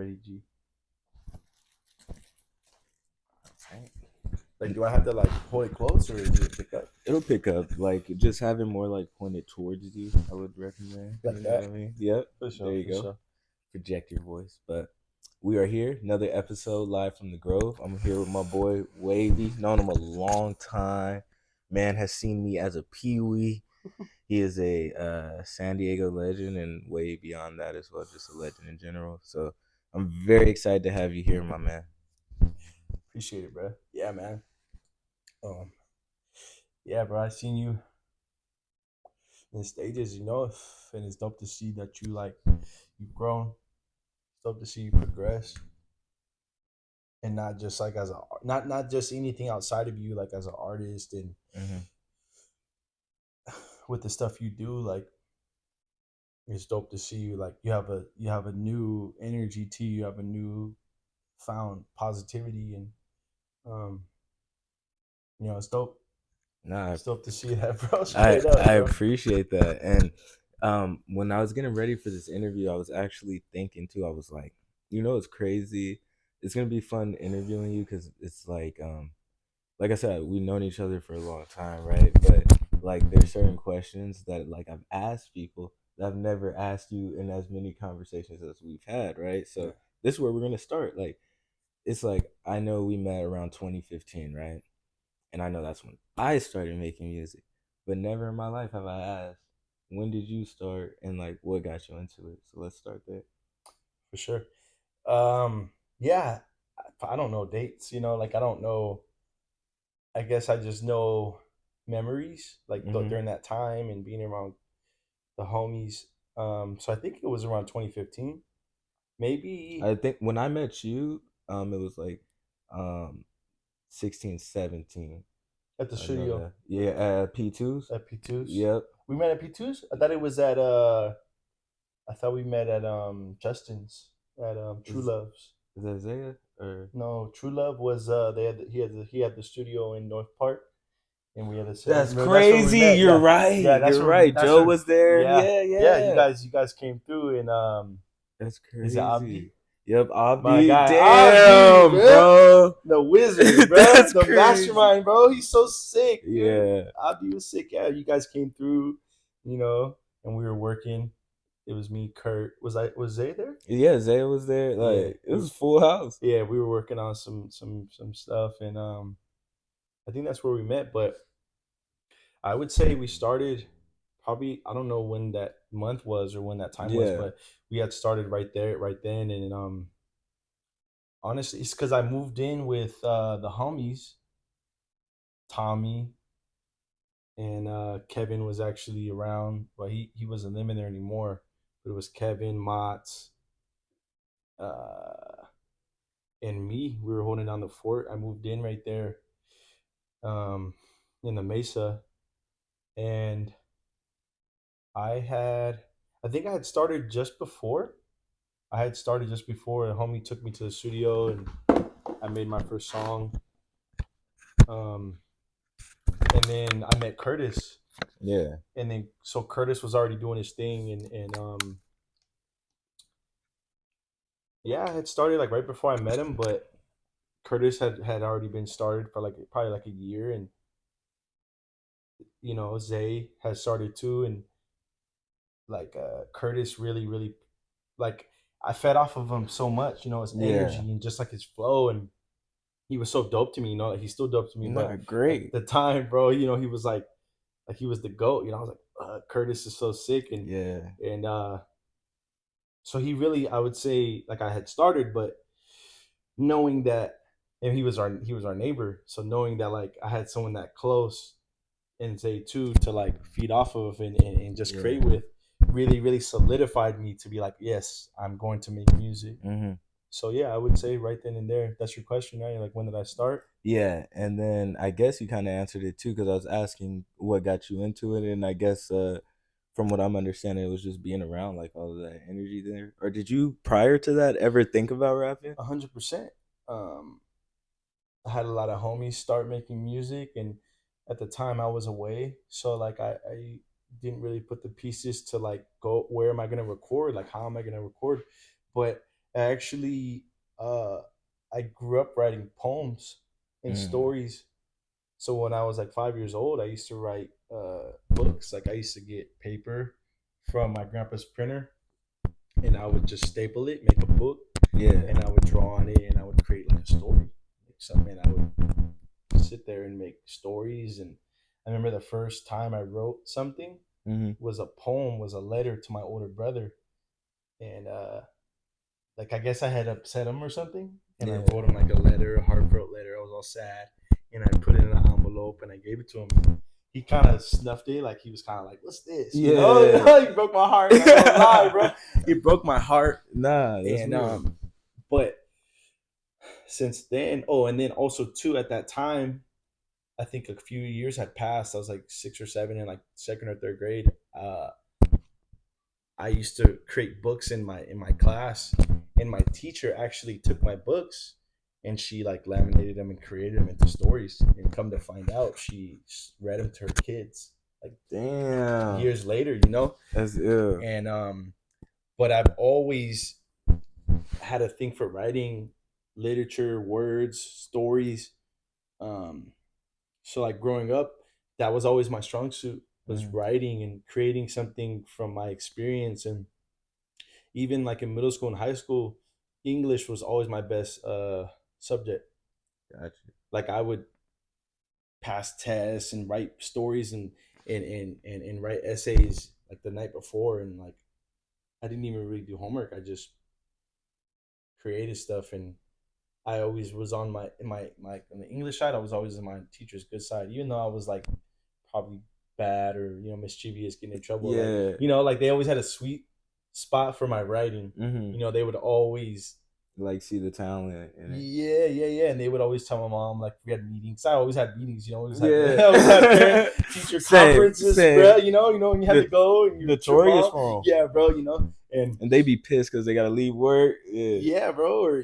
Ready, G. Right. Like, do I have to like hold it close or is it pick up It'll pick up. Like just having more like pointed towards you. I would recommend. like You know what that? I mean? Yep. For There sure, you for go. sure. Project your voice. But we are here. Another episode live from the Grove. I'm here with my boy Wavy. Known him a long time. Man has seen me as a peewee. He is a San Diego legend and way beyond that as well, just a legend in general. So I'm very excited to have you here, my man. Appreciate it, bro. Yeah, man. Um, yeah, bro. I seen you in stages, and it's dope to see that you've grown. It's dope to see you progress, and not just like as a not just anything outside of you, like as an artist and Hmm. with the stuff you do. Like it's dope to see you. Like you have a new energy to you. You have a new found positivity, and um, it's dope. Nah, It's dope to see that, bro. I Straight up, I bro. appreciate that. And when I was getting ready for this interview, I was actually thinking too. I was like, it's crazy. It's gonna be fun interviewing you because it's like I said, we've known each other for a long time, right? But like, there's certain questions that like I've asked people that I've never asked you in as many conversations as we've had, right? Yeah, So this is where we're gonna start. Like, it's like I know we met around 2015, right? And I know that's when I started making music. But never in my life have I asked, when did you start and like what got you into it? So let's start there. for sure. Yeah, I don't know dates. Like I don't know. I guess I just know memories, like Hmm. during that time and being around the homies. So I think it was around 2015, maybe I think when I met you, it was like um 16, 17. at the I know studio that. Yeah, P2s. at P2's. Yep. We met at P2's. I thought it was at I thought we met at Justin's at True Is Love's. is that Zaya or No, True Love was he had the studio in North Park, and we had the same. That's Remember, that's where we crazy. met. You're Yeah, yeah, right. You're right. that's Joe where. was there. Yeah, Yeah, yeah. You yeah. guys, you guys came through, and That's is it Abdi? crazy. Yep, My Abdi. guy, Abdi, Damn, bro, bro. the wizard, bro, That's the crazy. mastermind, bro. He's so sick, dude. Yeah. Abdi was sick. Yeah, you guys came through, and we were working. It was me, Kurt. Was Zay there? Yeah, Zaya was there. Yeah, Like, it was full house. we were working on some stuff, and I think that's where we met. But I would say we started probably, I don't know when that month was or when that time was, Yeah. but we had started right there, right then, and honestly, it's because I moved in with the homies, Tommy, and Kevin was actually around. Well, he wasn't living there anymore, but it was Kevin, Motts, uh, and me. We were holding down the fort. I moved in right there, um, in the Mesa, and I had, I think I had started just before. I had started just before a homie took me to the studio and I made my first song. Um, and then I met Curtis, Yeah. and then so Curtis was already doing his thing, and yeah, I had started like right before I met him, but Curtis had already been started for like probably like a year, and Zay has started too, and like Curtis really like I fed off of him so much, his Yeah. energy and just like his flow, and he was so dope to me, like he's still dope to me, but Not at great. the time, bro, he was like he was the goat, I was like, Curtis is so sick, Yeah. and so he really, I would say, like I had started, but knowing that, and he was our neighbor, so knowing that like I had someone that close and say too to like feed off of and just Yeah. create with really solidified me to be like, yes, I'm going to make music. Hmm. So yeah, I would say right then and there. That's your question, right? Like when did I start? Yeah. And then I guess you kind of answered it too because I was asking what got you into it. And I guess from what I'm understanding, it was just being around like all of that energy there. Or did you prior to that ever think about rapping? 100%. Um, I had a lot of homies start making music, and at the time I was away, so like I didn't really put the pieces to like go where am I gonna record, like how am I gonna record, but Actually, uh, I grew up writing poems and Mm. stories. So when I was like 5 years old, I used to write books. Like I used to get paper from my grandpa's printer, and I would just staple it, make a book, Yeah. and I would draw on it, and I would create like a story, like something. I would sit there and make stories. And I remember the first time I wrote something Hmm. was a poem, was a letter to my older brother, and like I guess I had upset him or something, and I Yeah. wrote him like a letter, a heartfelt letter. I was all sad, and I put it in an envelope and I gave it to him. He kind of snuffed it, like he was kind of like, "What's this?" You know, Yeah. he broke my heart. Not gonna lie, bro. He broke my heart, Nah, that's and real. but since then, oh, and then also too at that time, I think a few years had passed. I was like 6 or 7 in like second or third grade. I used to create books in my class, and my teacher actually took my books and she like laminated them and created them into stories. And come to find out, she read them to her kids like Damn. years later, you know. That's ill. And but I've always had a thing for writing literature, words, stories. Um, so like growing up, that was always my strong suit, was Mm. writing and creating something from my experience. And even like in middle school and high school, English was always my best subject. Gotcha. Like I would pass tests and write stories and write essays like the night before, and like I didn't even really do homework. I just created stuff. And I always was on my on the English side. I was always on my teacher's good side, even though I was like probably bad or mischievous, getting in trouble. Like Yeah. like they always had a sweet spot for my writing. Hmm. They would always. Like see the talent in it. Yeah, yeah, yeah. And they would always tell my mom, like, we had meetings. I always had meetings, I always had parent Yeah. teacher Same, conferences, bro. same. And you had to The go and you're with your notorious mom. for them. Yeah, bro, and And they be pissed because they gotta leave work. Yeah. yeah, bro, or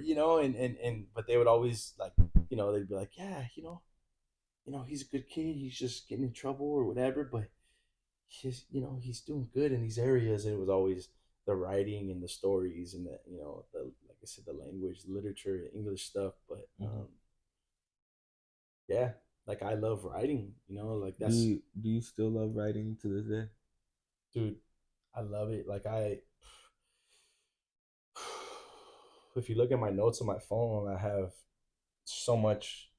but they would always like, they'd be like, yeah, he's a good kid, he's just getting in trouble or whatever, but he's doing good in these areas. And it was always the writing and the stories and the like I said, the language, literature, English stuff. But Hmm. yeah, like I love writing, like Do that's, you still love writing to this day? dude, I love it. Like if you look at my notes on my phone, I have so much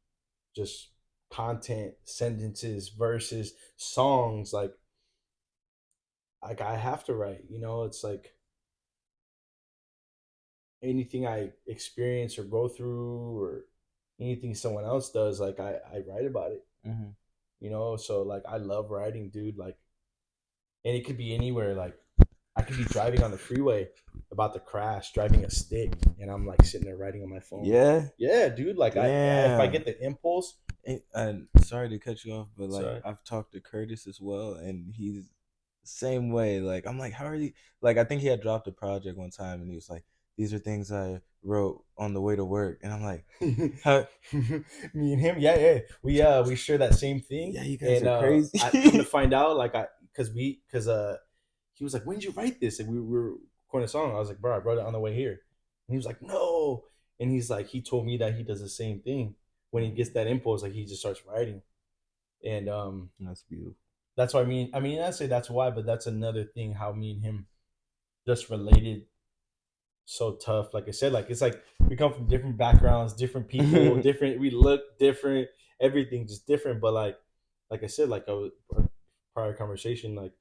just content, sentences, verses, songs. Like I have to write. It's like anything I experience or go through or anything someone else does, like I write about it. Hmm. So like I love writing, dude. Like, and it could be anywhere. Like I could be driving on the freeway about to crash, driving a stick, and I'm like sitting there writing on my phone. Yeah. Yeah, dude. Like if I Damn. get the impulse, And sorry to cut you off, but like so I've talked to Curtis as well, and he's the same way. Like I'm like, how are you? Like I think he had dropped a project one time, and he was like, "These are things I wrote on the way to work," and I'm like, me "How? and him, yeah, yeah, we share that same thing. Yeah, you guys And are I come to crazy." find out, like because he was like, when did you write this? And we were recording a song. I was like, bro, I wrote it on the way here. And he was like, no. And he's like, he told me that he does the same thing when he gets that impulse, like he just starts writing. And That's beautiful. that's what I mean, I say that's why, but that's another thing how me and him just related so tough. Like I said, like it's like we come from different backgrounds, different people, different. We look different, everything just different. But like I said, like our prior conversation, like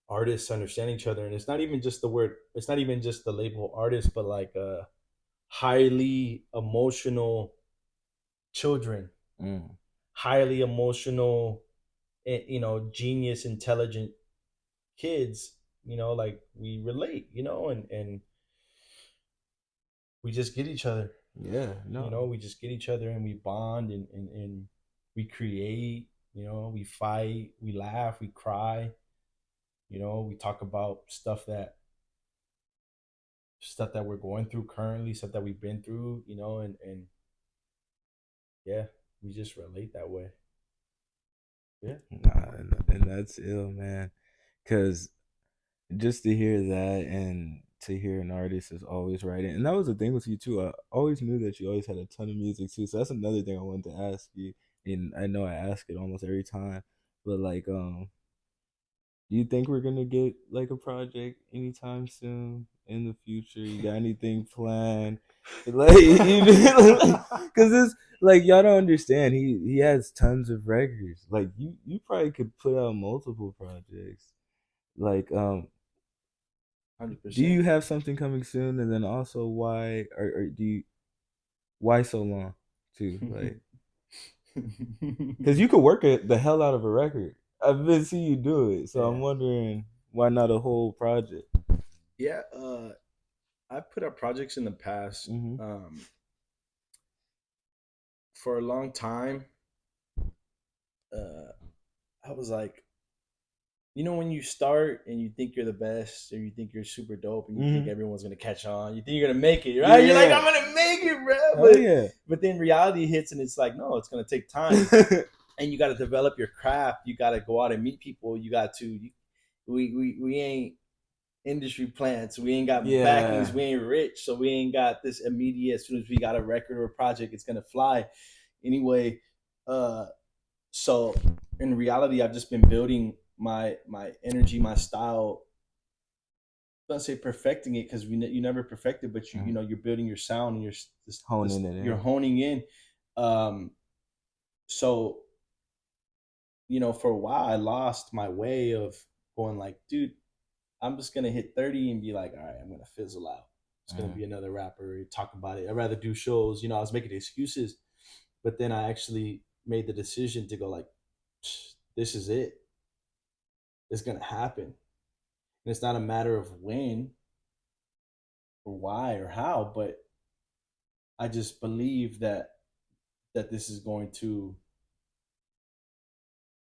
artists understand each other, and it's not even just the word. It's not even just the label artist, but like highly emotional children, Mm. highly emotional, genius, intelligent kids. Like we relate, and we just get each other. Yeah, no. We just get each other and we bond and we create, we fight, we laugh, we cry, we talk about stuff that we're going through currently, stuff that we've been through, and yeah, we just relate that way. Yeah. Nah, and that's ill, man. Cause just to hear that and to hear an artist is always writing, and that was the thing with you too. I always knew that you always had a ton of music too. So that's another thing I wanted to ask you, and I know I ask it almost every time, but like, do you think we're gonna get like a project anytime soon in the future? You got anything planned? Like, because it's like y'all don't understand. He has tons of records. Like you probably could put out multiple projects. Like, 100%. do you have something coming soon? And then also, why or do you why so long too? Like, because you could work the hell out of a record. I've been seeing you do it, so I'm Yeah. wondering why not a whole project. Yeah. I put out projects in the past. Hmm. For a long time, uh, I was like, when you start and you think you're the best, or you think you're super dope, and you think Hmm. everyone's gonna catch on, you think you're gonna make it, right? You're like, Yeah. I'm gonna make it, bro. Hell But yeah. but then reality hits, and it's like, no, it's gonna take time, and you got to develop your craft. You got to go out and meet people. You got to. We ain't industry plants. We ain't got backings. Yeah. We ain't rich, so we ain't got this immediate. As soon as we got a record or a project, it's gonna fly. Anyway, uh, so in reality, I've just been building my energy, my style. I don't say perfecting it, because you never perfect it, but Mhm. you're building your sound, and Honing it you're in. honing in. Um, so for a while, I lost my way of going like, dude, I'm just gonna hit 30 and be like, all right, I'm gonna fizzle out. It's gonna Mhm. be another rapper, talk about it. I'd rather do shows. I was making excuses, but then I actually made the decision to go like, this is it. It's gonna happen, and it's not a matter of when or why or how, but I just believe that this is going to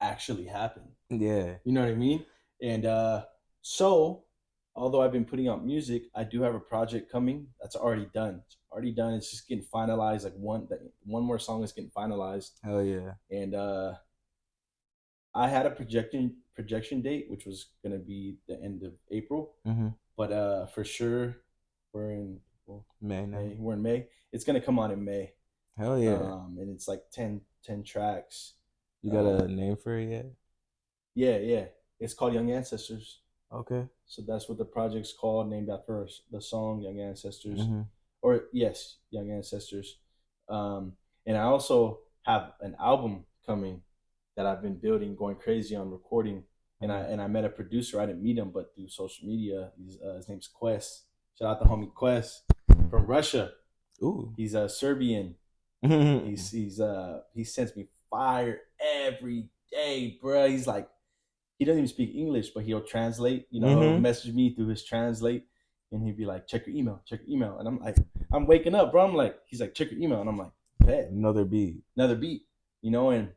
actually happen. Yeah. You know what I mean? And so, although I've been putting out music, I do have a project coming that's already done. It's already done. It's just getting finalized. Like one more song is getting finalized, Hell yeah. and I had a projection date, which was gonna be the end of April, Mhm. but for sure, we're in well, Man, May. no. We're in May. It's gonna come out in May, Hell yeah. and it's like ten tracks. You got a Um, name for it yet? yeah, yeah. It's called Young Ancestors. Okay. So that's what the project's called, named after the song "Young Ancestors," Mhm. or yes, "Young Ancestors." Um, and I also have an album coming that I've been building, going crazy on recording. And I Mhm. and I met a producer. I didn't meet him, but through social media. His name's Quest. Shout out to homie Quest from Russia. Ooh. He's a Serbian. Mhm. He sends me fire every day, bro. He's like, he doesn't even speak English, but he'll translate. He'll Mhm. message me through his translate, and he'd be like, "Check your email, check your email." And I'm like, I'm waking up, bro. I'm like, he's like, "Check your email," and I'm like, "Bet, Another beat. another beat." And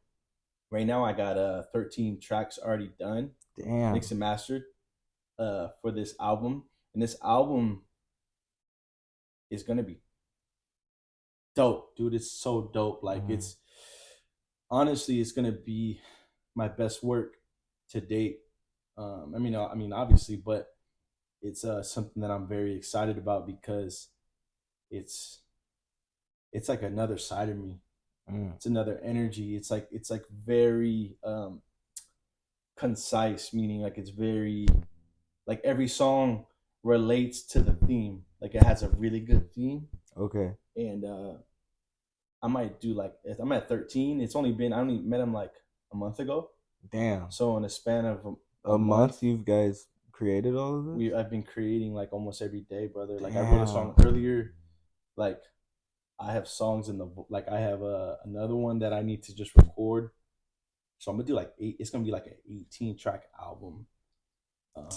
right now I got 13 tracks already done, mixed Damn. and mastered for this album, and this album is gonna be dope, dude. It's so dope. Like Mhm. it's honestly, it's gonna be my best work to date. I mean, obviously, but it's something that I'm very excited about because it's it's like another side of me. Mm. It's another energy. It's like very concise, meaning like it's very like every song relates to the theme. Like it has a really good theme, Okay. and I might do like if I'm at 13. It's only been I only met him like a month ago, Damn. so in a span of a A month month, you guys created all of we this? I've been creating like almost every day, brother. Like I wrote a song Damn. earlier, like I have songs in the like I have another one that I need to just record. So I'm gonna do like eight. It's gonna be like an 18 track album. Um,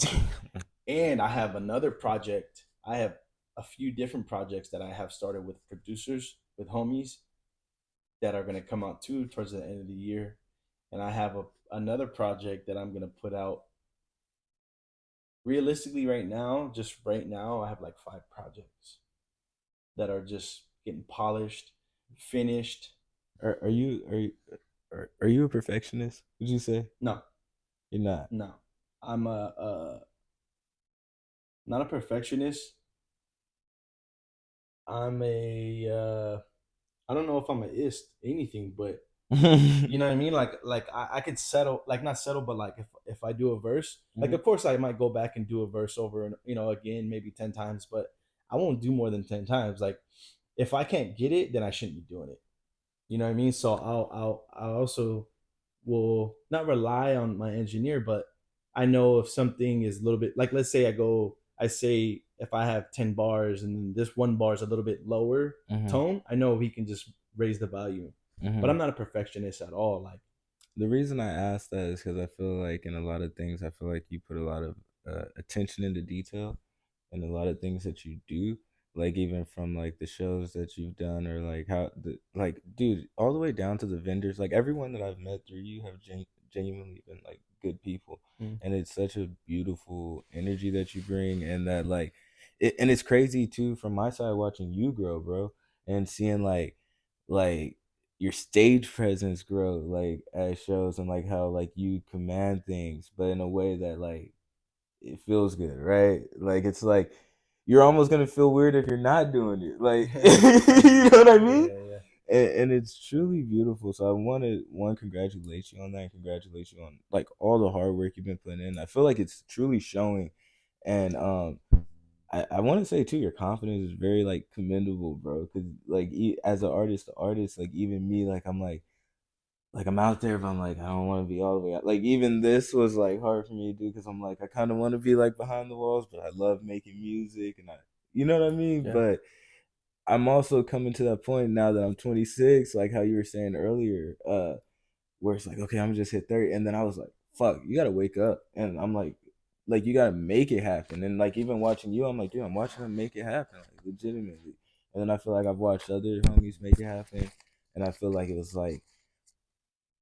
and I have another project. I have a few different projects that I have started with producers, with homies that are gonna come out too towards the end of the year. And I have another project that I'm gonna put out. Realistically, just right now, I have like 5 projects that are just getting polished, finished. Are you a perfectionist? Would you say No, you're not? no, I'm not a perfectionist. I'm a I don't know if I'm a ist anything, but you know what I mean? Like I could settle, like not settle, but like if I do a verse, like Mhm, of course I might go back and do a verse over and again maybe 10 times, but I won't do more than 10 times. Like if I can't get it, then I shouldn't be doing it. You know what I mean? So I'll also will not rely on my engineer, but I know if something is a little bit like, let's say I say if I have 10 bars and this one bar is a little bit lower mhm, tone, I know he can just raise the volume. But mhm. I'm not a perfectionist at all. Like, The reason I ask that is because I feel like in a lot of things, I feel like you put a lot of attention into detail and a lot of things that you do, like even from like the shows that you've done or like how the like, dude, all the way down to the vendors. Like everyone that I've met through you have genuinely been like good people, mm, and it's such a beautiful energy that you bring, and that like, and it's crazy too from my side watching you grow, bro, and seeing like your stage presence grow like at shows and like how like you command things but in a way that like it feels good, right? Like it's like you're almost gonna feel weird if you're not doing it. Like you know what I mean? yeah, yeah, And it's truly beautiful. So I want to one congratulate you on that and congratulate you on like all the hard work you've been putting in. I feel like it's truly showing. And I want to say too, your confidence is very like commendable, bro. Because like as an artist to artist, like even me, like I'm out there, but I'm like I don't want to be all the way out. Like even this was like hard for me to do because I'm like I kind of want to be like behind the walls, but I love making music and you know what I mean. yeah, But I'm also coming to that point now that I'm 26, like how you were saying earlier, where it's like okay, I'm just hit 30, and then I was like, fuck, you gotta wake up, and I'm like you gotta make it happen, and like even watching you, I'm like, dude, I'm watching them make it happen, like legitimately, and then I feel like I've watched other homies make it happen, and I feel like it was like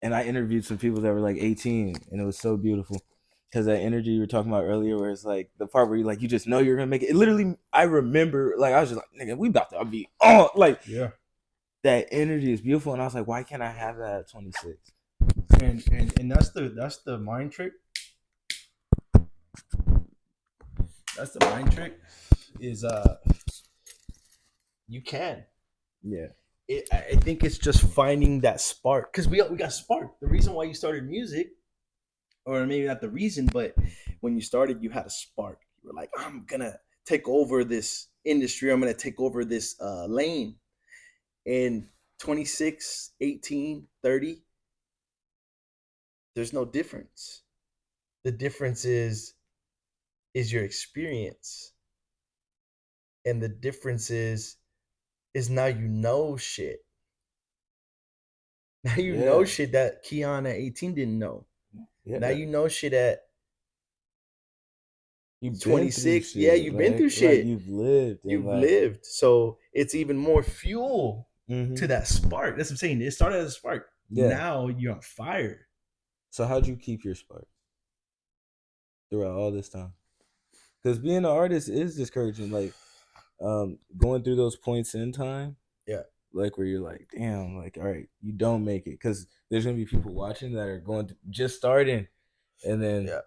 and I interviewed some people that were like 18, and it was so beautiful. Because that energy you were talking about earlier, where it's like the part where you like you just know you're gonna make it. It literally, I remember like I was just like, nigga, we about to be on. Like yeah. that energy is beautiful, and I was like, why can't I have that at 26? And that's the mind trick. That's the mind trick. Is you can. Yeah, I think it's just finding that spark because we got spark. The reason why you started music, or maybe not the reason, but when you started, you had a spark. You were like, I'm gonna take over this industry. I'm gonna take over this lane. And 26, 18, 30, there's no difference. The difference is your experience, and the difference is now you know shit. Now you know yeah, shit that Keon at 18 didn't know. Now yeah. you know shit at You've been through 26. Yeah, shit, you've been through like shit. you've lived, and You've like, lived. So it's even more fuel to mm-hmm. that spark. That's what I'm saying. It started as a spark. Yeah. Now you're on fire. So how'd you keep your spark throughout all this time? Because being an artist is discouraging. Like, going through those points in time Yeah. like where you're like, damn, like, all right, you don't make it because there's gonna be people watching that are going to just starting, and then Yeah.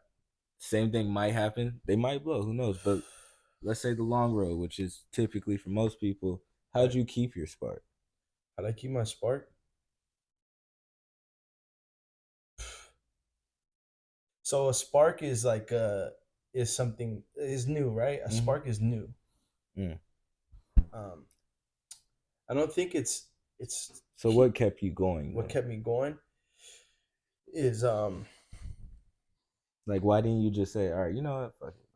same thing might happen. They might blow, who knows? But let's say the long road, which is typically for most people, how'd Right. you keep your spark? How do I keep my spark? So a spark is like is something is new, right? A Mm-hmm. spark is new. Mm. Um, I don't think it's So what kept you going what then? kept me going is Like, why didn't you just say, all right, you know what, fuck it,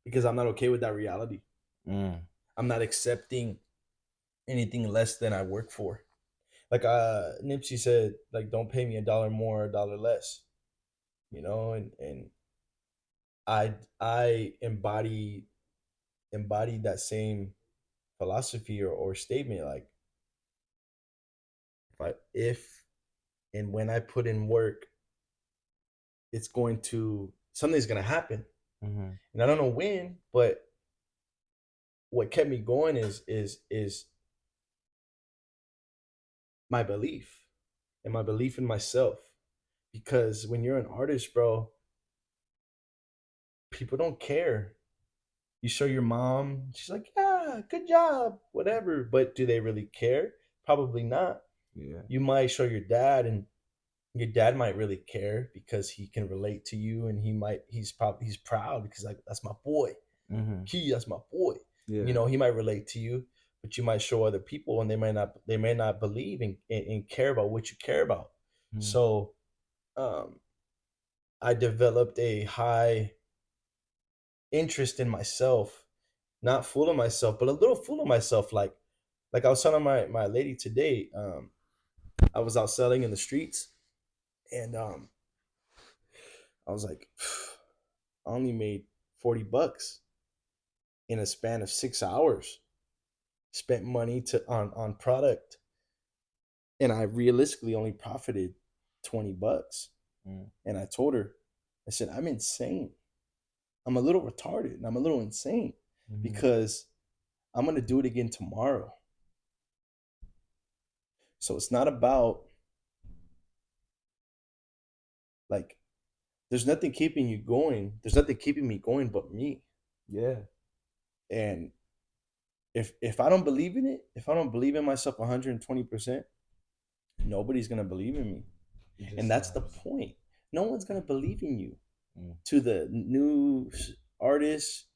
because I'm not okay with that reality. buddy. Mm. I'm not accepting anything less than I work for. Like Nipsey said, like don't pay me a dollar more, a dollar less. And I embody that same philosophy or statement. Like if and when I put in work, it's going to something's gonna happen. Mm-hmm. And I don't know when, but what kept me going is my belief and my belief in myself. Because when you're an artist, bro, people don't care. You show your mom, she's like, yeah, good job, whatever. But do they really care? Probably not. Yeah. You might show your dad, and your dad might really care because he can relate to you, and he's proud because like that's my boy. Mm-hmm. Key, that's my boy. You Yeah. know, he might relate to you, but you might show other people, and they may not believe and care about what you care about. Mm-hmm. So um, I developed a high interest in myself, not full of myself, but a little full of myself. Like I was telling my lady today, I was out selling in the streets, and I was like, I only made $40 in a span of 6 hours. Spent money to on product, and I realistically only profited $20. And I told her, I said, I'm insane. I'm a little retarded and I'm a little insane Mm-hmm. because I'm gonna do it again tomorrow. So it's not about like there's nothing keeping you going. There's nothing keeping me going but me. Yeah. And if I don't believe in it, if I don't believe in myself 120%, nobody's gonna believe in me. It And just that's the sounds. point. No one's gonna believe in you. Mm. To the new artists,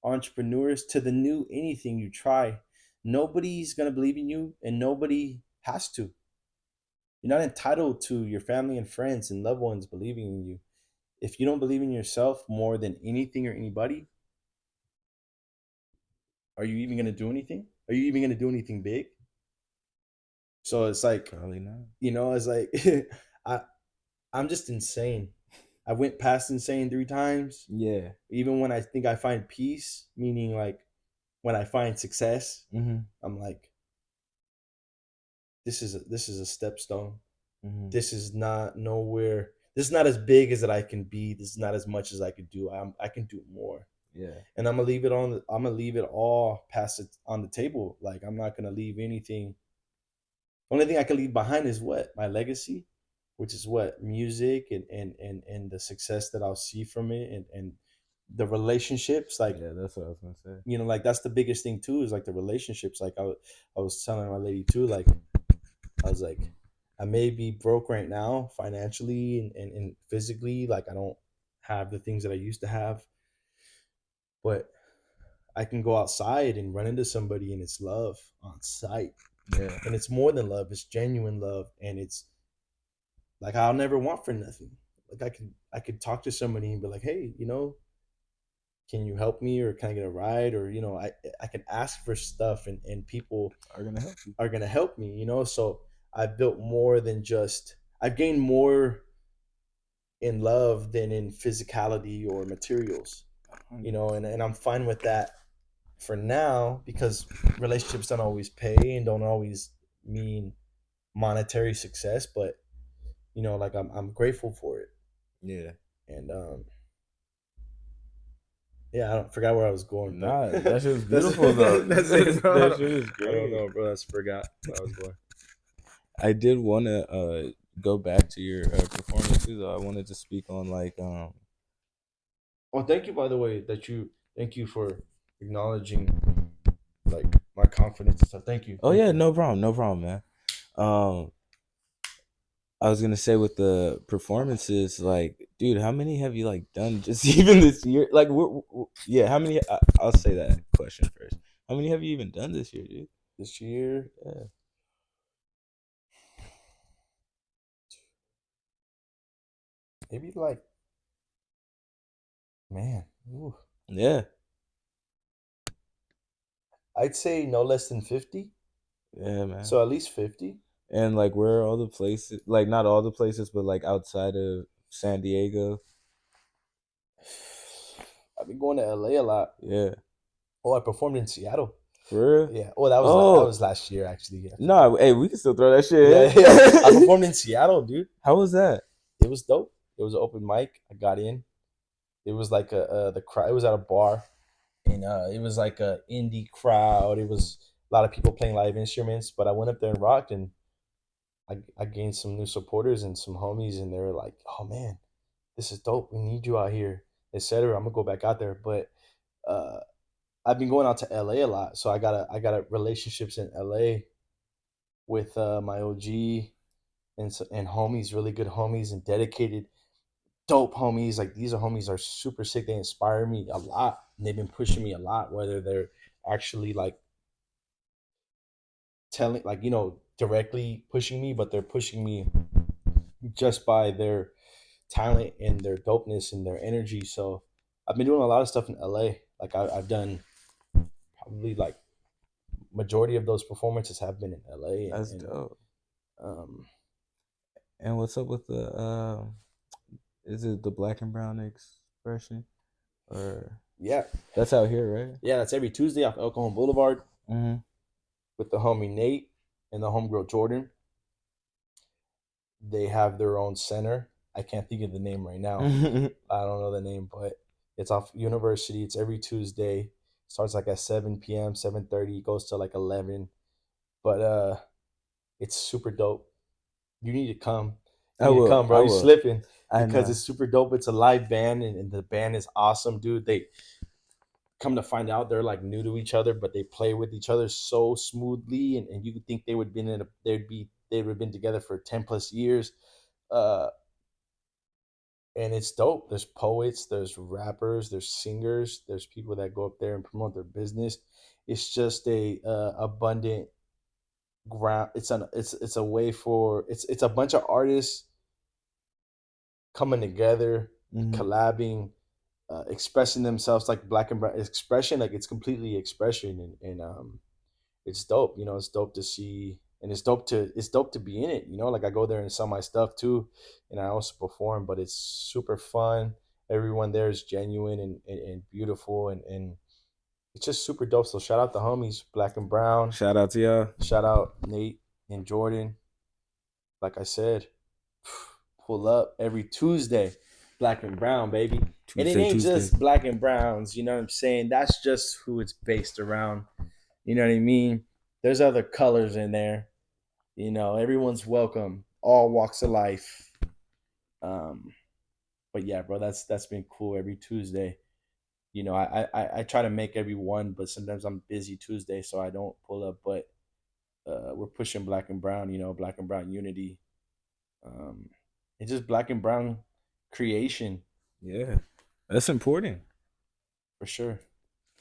entrepreneurs, to the new anything you try, nobody's gonna believe in you, and nobody has to. You're not entitled to your family and friends and loved ones believing in you. If you don't believe in yourself more than anything or anybody, are you even gonna do anything? Are you even gonna do anything big? So it's like, Probably not. it's like I I'm just insane. I went past insane 3 times. Yeah. Even when I think I find peace, meaning like when I find success, Mm-hmm. I'm like, this is a stepstone. Mm-hmm. This is not nowhere. This is not as big as that I can be. This is not as much as I could do. I can do more. Yeah. And I'm gonna leave it on. I'm gonna leave it all past it on the table. Like I'm not gonna leave anything. Only thing I can leave behind is what my legacy, which is what music and the success that I'll see from it, and the relationships. Like Yeah. That's what I was gonna say. like that's the biggest thing too is like the relationships. Like I was telling my lady too. Like I was like, I may be broke right now financially and physically. Like I don't have the things that I used to have, but I can go outside and run into somebody and it's love on sight. Yeah. And it's more than love, it's genuine love. And it's like I'll never want for nothing. Like I could talk to somebody and be like, hey, can you help me, or can I get a ride, or I can ask for stuff, and people Are gonna help you. are gonna help me. So I've built more than just I've gained more in love than in physicality or materials. And I'm fine with that for now because relationships don't always pay and don't always mean monetary success, but like I'm grateful for it. Yeah. And yeah, I don't forgot where I was going, but Nah, that shit was that's beautiful though. that's it, bro. That shit was I don't great. know, bro. I just forgot where I was going. I did want to go back to your performance too, though. I wanted to speak on like Oh, thank you, by the way, thank you for acknowledging like my confidence and stuff. oh Thank yeah, you. no problem, no problem, man. Um, I was gonna say with the performances, like, dude, how many have you like done just even this year? Like, yeah, how many? I'll say that question first. How many have you even done this year, dude? This year, Yeah, maybe like man, ooh, yeah, I'd say no less than 50. yeah, man. So at least 50. And like, where are all the places? Like, not all the places, but like outside of San Diego. I've been going to LA a lot. Yeah, Oh, I performed in Seattle. for real. Yeah. Oh, that was Oh last year actually. I forgot. no, hey, we can still throw that Yeah, shit yeah. I in. performed in Seattle, dude. How was that? It was dope. It was an open mic. I got in. It was like the crowd. It was at a bar, and it was like a indie crowd. It was a lot of people playing live instruments. But I went up there and rocked, and I gained some new supporters and some homies, and they were like, "Oh man, this is dope. We need you out here, etc." I'm gonna go back out there, but uh, I've been going out to LA a lot, so I got a relationships in LA with my OG and homies, really good homies and dedicated, dope homies. Like these are homies are super sick. They inspire me a lot. And they've been pushing me a lot, whether they're actually like telling, like directly pushing me, but they're pushing me just by their talent and their dopeness and their energy. So I've been doing a lot of stuff in LA. Like I've done probably like majority of those performances have been in LA, That's and dope. um, And what's up with the is it the black and brown expression or yeah, that's out here, right? yeah, that's every Tuesday off El Cajon Boulevard Mm-hmm. with the homie Nate and the homegirl Jordan. They have their own center. I can't think of the name right now. I don't know the name, but it's off University. It's every Tuesday. Starts like at 7 p.m., 7:30, goes to like 11. But it's super dope. You need to come. You I need to will. come, bro. I You will. slipping I because know. it's super dope. It's a live band, and the band is awesome, dude. They come to find out they're like new to each other, but they play with each other so smoothly, and you could think they would been in a they would have been together for 10 plus years. Uh, and it's dope. There's poets, there's rappers, there's singers, there's people that go up there and promote their business. It's just a abundant ground. It's a way for it's a bunch of artists coming together, Mm-hmm. collabing, expressing themselves like black and brown expression. Like it's completely expression, and it's dope. It's dope to see, and it's dope to be in it. Like I go there and sell my stuff too, and I also perform. But it's super fun. Everyone there is genuine and beautiful, and it's just super dope. So shout out the homies, Black and Brown. Shout out to y'all. Shout out Nate and Jordan. Like I said, pull up every Tuesday, Black and Brown, baby. And it Tuesday, ain't Tuesday. just Black and Browns. You know what I'm saying? That's just who it's based around. You know what I mean? There's other colors in there. Everyone's welcome. All walks of life. Um, but yeah, bro, that's been cool every Tuesday. I try to make every one, but sometimes I'm busy Tuesday, so I don't pull up. But we're pushing Black and Brown. Black and Brown unity. Um, it's just Black and Brown creation Yeah, that's important. for sure.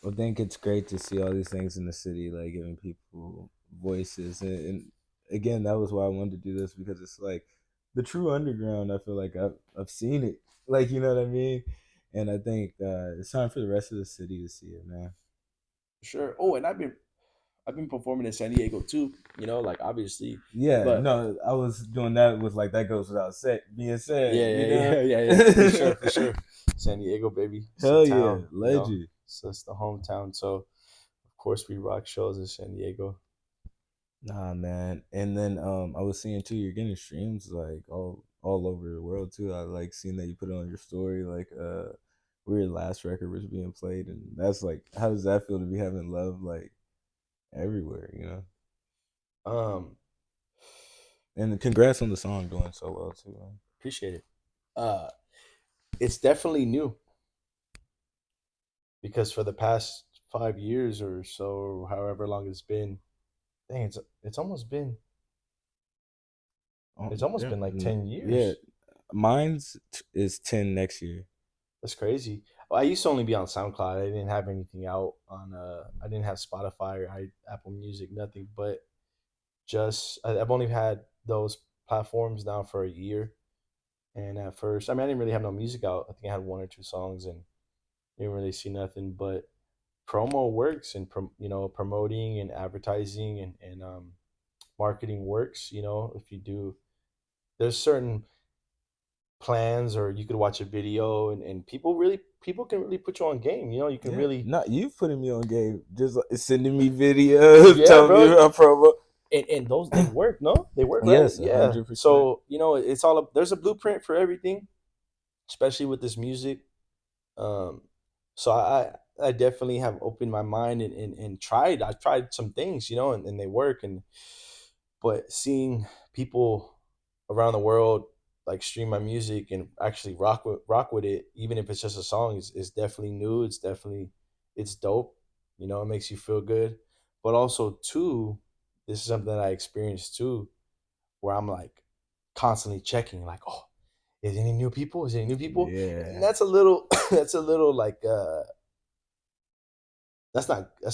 I think it's great to see all these things in the city, like giving people voices. And again, that was why I wanted to do this because it's like the true underground. I feel like I've seen it, like you know what I mean. And I think it's time for the rest of the city to see it, man. For sure. Oh, and I've been performing in San Diego too. Like obviously, Yeah, but no, I was doing that with like that goes without being yeah, said, you yeah, know. yeah, yeah, yeah, for sure, for sure. San Diego, baby, it's the Hell yeah, town. legend. So it's the hometown. So of course we rock shows in San Diego. Nah, man. And then I was seeing too, you're getting streams like all over the world too. I like seeing that you put it on your story, like where your last record was being played, and that's like, how does that feel to be having love like everywhere, you know? Um, And congrats on the song doing so well too, man. Appreciate it. Uh, it's definitely new because for the past 5 years or so, or however long it's been, dang, it's almost been Oh, it's almost yeah, been like 10 yeah. years. Mine's is 10 next year. That's crazy. Well, I used to only be on SoundCloud. I didn't have anything out on. I didn't have Spotify or Apple Music, nothing. But I've only had those platforms now for a year. And at first, I mean, I didn't really have no music out. I think I had one or two songs, and didn't really see nothing. But promo works, and promoting and advertising and marketing works. If you do, there's certain plans, or you could watch a video, and people can really put you on game. You can Yeah, really, not you putting me on game, just like sending me videos, yeah, telling me bro. about promo. And those, they work. No, they work, right? Yes, a Yeah. 100%. So it's all there's a blueprint for everything, especially with this music. um so I definitely have opened my mind and tried some things, and they work. But seeing people around the world like stream my music and actually rock with it, even if it's just a song, is definitely new. It's dope. You know, it makes you feel good. But also too, this is something that I experienced too, where I'm like constantly checking, like, oh, is any new people? Is any new people? And Yeah. that's a little that's a little like that's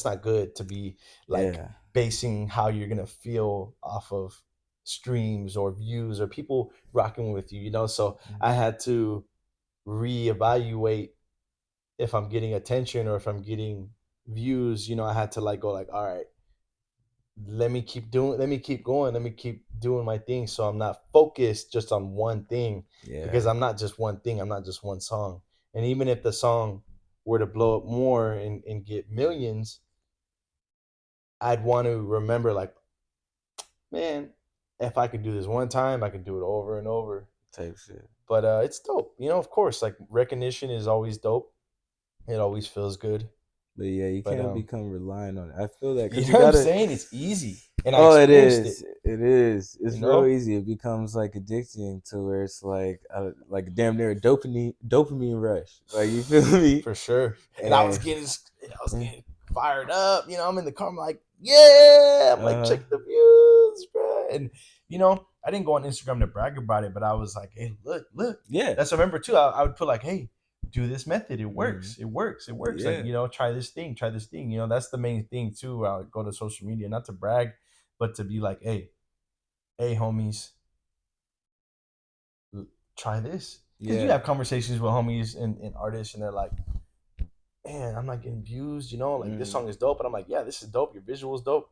not good to be like Yeah. basing how you're gonna feel off of streams or views or people rocking with you, you know. So I had to reevaluate if I'm getting attention or if I'm getting views, you know. I had to like go like, all right, let me keep going, let me keep doing my thing, so I'm not focused just on one thing, because Yeah. I'm not just one thing, I'm not just one song. And even if the song were to blow up more and get millions, I'd want to remember like, man, if I could do this one time, I could do it over and over. Type shit. But it's dope, you know. Of course, like recognition is always dope. It always feels good. But yeah, you But can't become reliant on it. I feel that you because know you what I'm gotta. saying? It's easy, and I Oh, it experienced it. is. It is. You It's real know, easy. It becomes like addicting to where it's like damn near a dopamine rush. Like you feel me? for sure. And And I was getting fired up. You know, I'm in the car. I'm like, yeah. I'm like, uh check the views, bro. And you know, I didn't go on Instagram to brag about it, but I was like, hey, look, look. yeah. That's I remember too. I would put like, hey, do this method. It Hmm. works. It works. It works. Like, Yeah. you know, try this thing. Try this thing. You know, that's the main thing too. I would go to social media not to brag, but to be like, hey, homies, try this. Because you Yeah. have conversations with homies and artists, and they're like, man, I'm not getting views, you know, like this Hmm. song is dope. And I'm like, yeah, this is dope. Your visual is dope.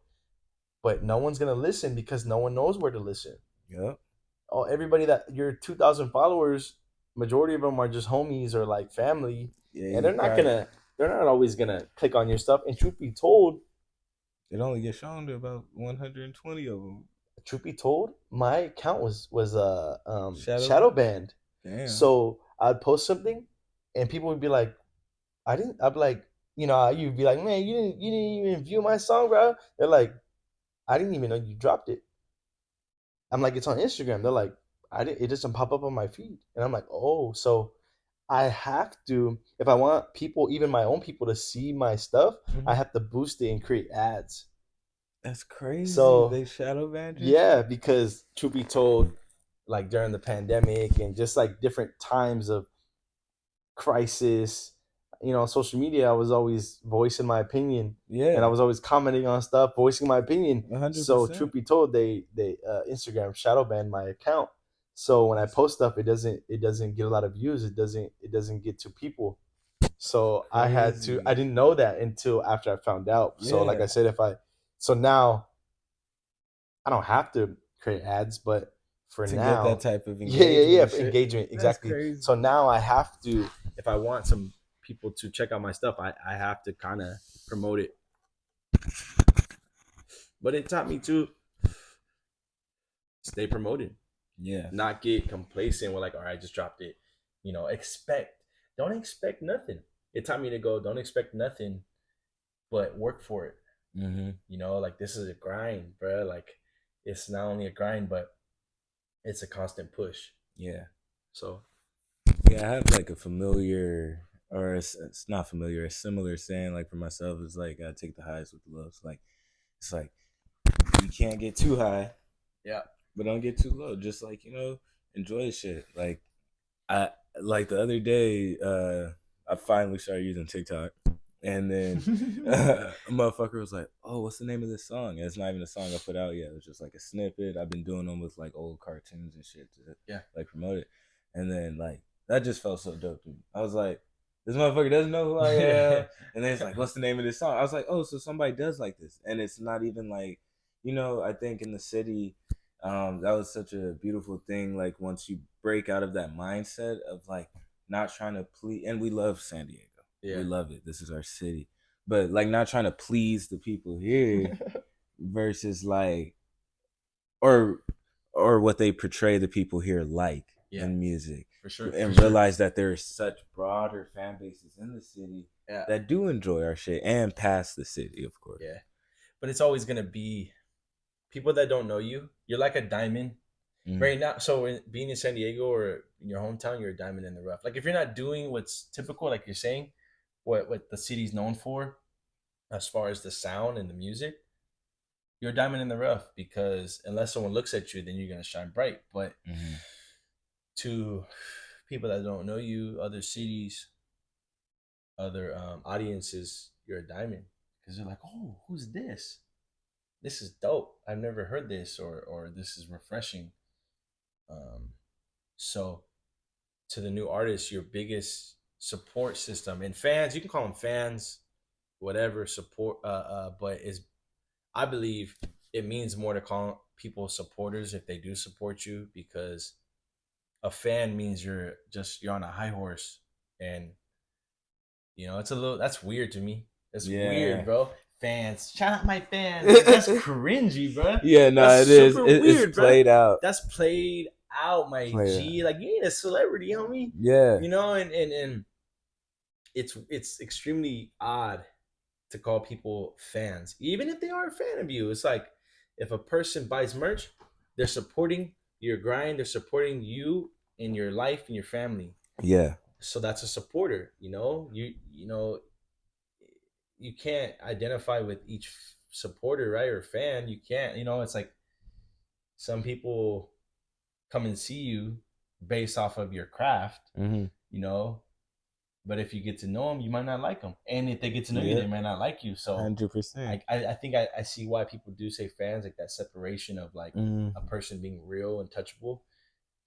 But no one's gonna listen because no one knows where to listen. Yep. Oh, everybody that your 2,000 followers, majority of them are just homies or like family, Yeah. and You probably they're not always gonna click on your stuff. And it only gets shown to about 120 of them. truth be told, my account was Shadow shadow ban. banned. Damn. So I'd post something, and people would be like, I didn't. I'd be like, you know, you'd be like, man, you didn't even view my song, bro. They're like, I didn't even know you dropped it. I'm like, it's on Instagram. They're like, I didn't. It doesn't pop up on my feed, and I'm like, oh, so I have to, if I want people, even my own people, to see my stuff, I Hmm. have to boost it and create ads. That's crazy. So They shadow banned your yeah, shit. because truth be told, like during the pandemic and just like different times of crisis, you know, on social media, I was always voicing my opinion, and I Yeah. was always commenting on stuff, voicing my opinion. a hundred So truth percent. be told, they Instagram shadow banned my account. So when I That's post stuff, it doesn't get a lot of views. It doesn't get to people. So I crazy. didn't know that until after I found out. So like I Yeah. said, if I so now I don't have to create ads, but for To get that now, type of yeah, engagement and for shit. engagement, That's exactly. crazy. So now I have to, if I want some people to check out my stuff, I have to kind of promote it. But it taught me to stay promoted, Yeah. not get complacent with like, all right, I just dropped it. You know, don't expect nothing. It taught me to go, don't expect nothing, but work for it. Hmm. You know, like this is a grind, bro. Like it's not only a grind, but it's a constant push. Yeah. So Yeah. I have like a familiar, or it's not familiar, a similar saying like for myself is like I take the highs with the lows. Like it's like you can't get too high, yeah. but don't get too low. Just like enjoy the shit. Like I like the other day, I finally started using TikTok, and then a motherfucker was like, "Oh, what's the name of this song?" And it's not even a song I put out yet. It was just like a snippet. I've been doing them with like old cartoons and shit to Yeah. like promote it, and then like that just felt so dope to me. I was like, "This motherfucker doesn't know who I am," and then it's like, "What's the name of this song?" I was like, "Oh, so somebody does like this," and it's not even like, I think in the city that was such a beautiful thing. Like once you break out of that mindset of like not trying to please, and we love San Diego, we Yeah. love it. This is our city, but like not trying to please the people here versus like or or what they portray the people here like Yeah, in music, for sure, for and sure. realize that there are such broader fan bases in the city Yeah, that do enjoy our shit and past the city, of course. yeah. But it's always gonna be people that don't know you. You're like a diamond Mm, right now. So being in San Diego or in your hometown, you're a diamond in the rough. Like if you're not doing what's typical, like you're saying, what the city's known for, as far as the sound and the music, you're a diamond in the rough because unless someone looks at you, then you're gonna shine bright. But Mm-hmm. to people that don't know you, other cities, other audiences, you're a diamond because they're like, "Oh, who's this? This is dope. I've never heard this, or this is refreshing." Um, so to the new artist, your biggest support system and fans, you can call them fans, whatever support, but is I believe it means more to call people supporters if they do support you because a fan means you're on a high horse and it's a little that's weird to me. It's weird, Yeah. bro. Fans, shout out my fans. Like that's cringy, bro. Yeah, no, That's it is. super It's weird, bro. played out. That's played out, my Played out. G. Like you ain't a celebrity, homie. Yeah. And it's extremely odd to call people fans, even if they are a fan of you. It's like if a person buys merch, they're supporting your grind, they're supporting you in your life and your family. Yeah. So that's a supporter. You can't identify with each supporter, right, or fan. You can't. It's like some people come and see you based off of your craft. Mm-hmm. You know, but if you get to know them, you might not like them, and if they get to know you, Yeah. they might not like you. So 100%. I think I see why people do say fans, like that separation of like a Mm-hmm. person being real and touchable.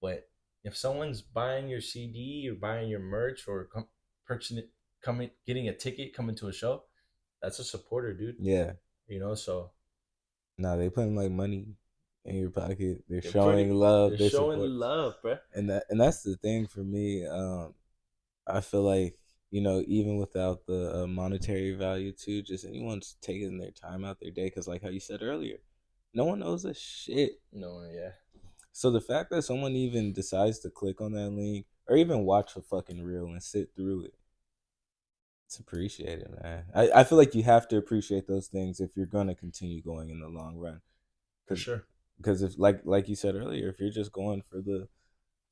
But if someone's buying your CD or buying your merch or purchasing it, coming getting a ticket, coming to a show, that's a supporter, dude. Yeah. So No, they putting like money in your pocket. They're they're showing pretty love. they're They showing support, love, bro. and that's the thing for me. I feel like even without the monetary value too, just anyone's taking their time out their day because, like how you said earlier, no one knows a shit. No, yeah, So the fact that someone even decides to click on that link or even watch a fucking reel and sit through it, it's appreciated, man. I feel like you have to appreciate those things if you're gonna continue going in the long run. for Because sure. if like you said earlier, if you're just going for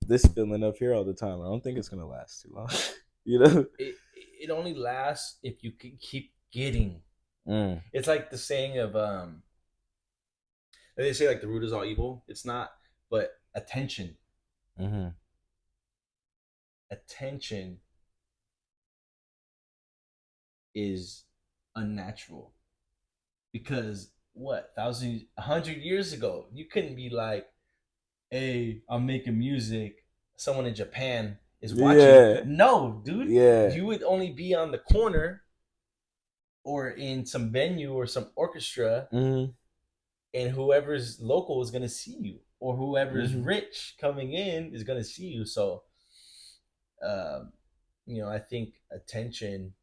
this feeling up here all the time, I don't think it's gonna last too long. you know? It only lasts if you can keep getting. Mm. It's like the saying of they say like the root is all evil. It's not, but Mm-hmm. attention is unnatural because what 100 years ago you couldn't be like, hey, I'm making music, someone in Japan is watching. Yeah. No, dude, Yeah. you would only be on the corner or in some venue or some orchestra, Mm-hmm. and whoever's local is going to see you, or whoever's Mm-hmm. rich coming in is going to see you. So um, I think attention,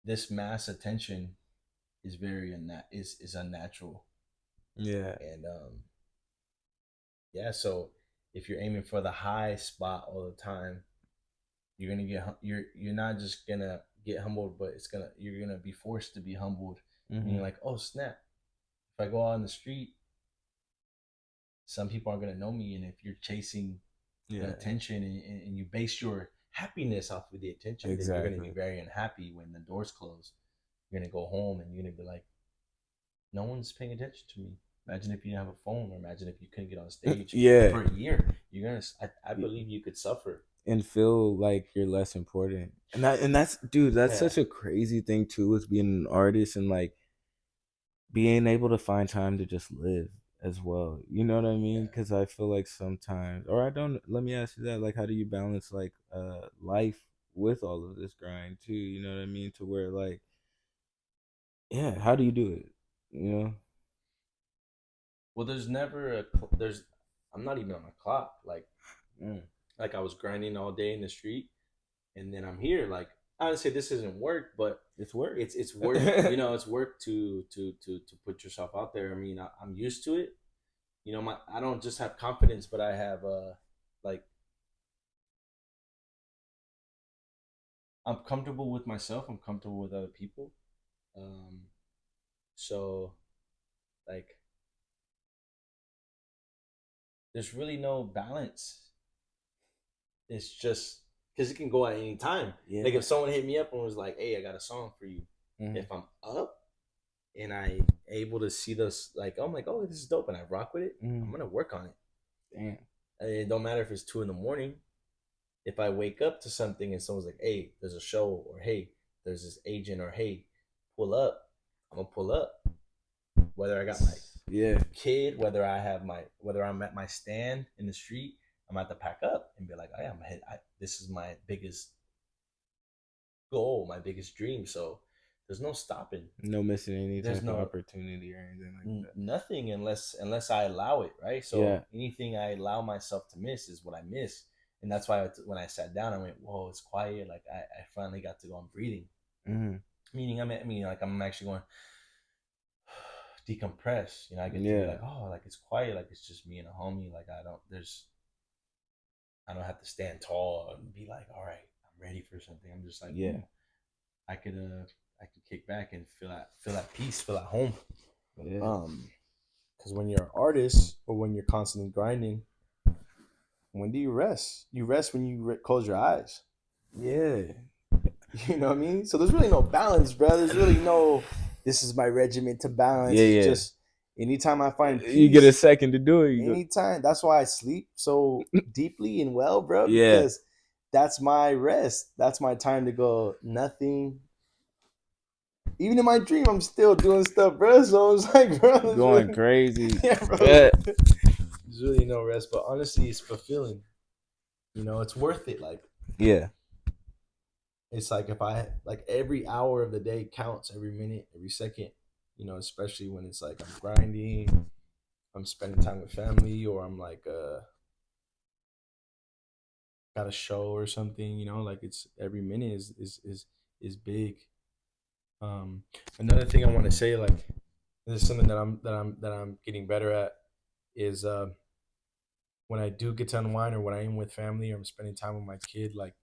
this mass attention, is is unnatural. Yeah. And yeah, so if you're aiming for the high spot all the time, you're not just gonna get humbled, but you're gonna be forced to be humbled. And Mm-hmm. you're like, oh snap! If I go out on the street, some people aren't gonna know me, and if you're chasing the Yeah. attention and you base your happiness off of the attention, then you're gonna be Exactly. very unhappy when the doors close. You're gonna go home and you're gonna be like, no one's paying attention to me. Imagine if you didn't have a phone, or imagine if you couldn't get on stage Yeah. for a year. I believe you could suffer. And feel like you're less important. And that's dude, that's Yeah, such a crazy thing too, is being an artist and like being able to find time to just live as well. You know what I mean? yeah. Because I feel like sometimes, or I don't. Let me ask you that: like, how do you balance like life with all of this grind too? You know what I mean? To where like, yeah, how do you do it? You know? Well, there's never there's. I'm not even on a clock. Mm. Like I was grinding all day in the street, and then I'm here. Like I would say this isn't work, but It's work. it's work. It's work to put yourself out there. I mean, I'm used to it. I don't just have confidence, but I have like I'm comfortable with myself. I'm comfortable with other people. Um, so like there's really no balance. It's just because it can go at any time. Like Yeah. if someone hit me up and was like, "Hey, I got a song for you," Mm-hmm. If I'm up and I able to see this, like I'm like, oh, this is dope, and I rock with it, I'm Mm-hmm. gonna work on it. Damn. And it don't matter if it's 2 in the morning. If I wake up to something and someone's like, hey, there's a show, or hey, there's this agent, or hey, pull up, I'm gonna pull up. Whether I got my Yeah. kid, whether I'm at my stand in the street, I'm at to pack up and be like, oh, yeah, this is my biggest goal, my biggest dream. So there's no stopping. No missing any There's type of no opportunity or anything like that. nothing unless I allow it, right? So Yeah. anything I allow myself to miss is what I miss, and that's why when I sat down, I went, "Whoa, it's quiet." Like I finally got to go on breathing. Mm-hmm. Meaning, like I'm actually going decompress. I get to be Yeah. like, oh, like it's quiet, like it's just me and a homie. Like I don't have to stand tall and be like, all right, I'm ready for something. I'm just like, Yeah. I could I could kick back and feel at peace, feel at home. Yeah. Um, because when you're an artist or when you're constantly grinding, when do you rest? You rest when you close your eyes. Yeah. You know what I mean? So there's really no balance, bro. There's really no. This is my regiment to balance. Yeah. It's Yeah. just anytime I find You get a peace, second to do it. You go. anytime. That's why I sleep so deeply and well, bro, Yeah. because that's my rest. That's my time to go. Nothing. Even in my dream, I'm still doing stuff, bro. So it's like, bro, there's Going really, crazy. yeah, bro. Yeah. There's really no rest. But honestly, it's fulfilling. It's worth it. Like Yeah. it's like if I like every hour of the day counts, every minute, every second. Especially when it's like I'm grinding, I'm spending time with family, or I'm like got a show or something. Like it's every minute is big. Um, Another thing I want to say, like this is something that I'm getting better at, is when I do get to unwind or when I am with family or I'm spending time with my kid, like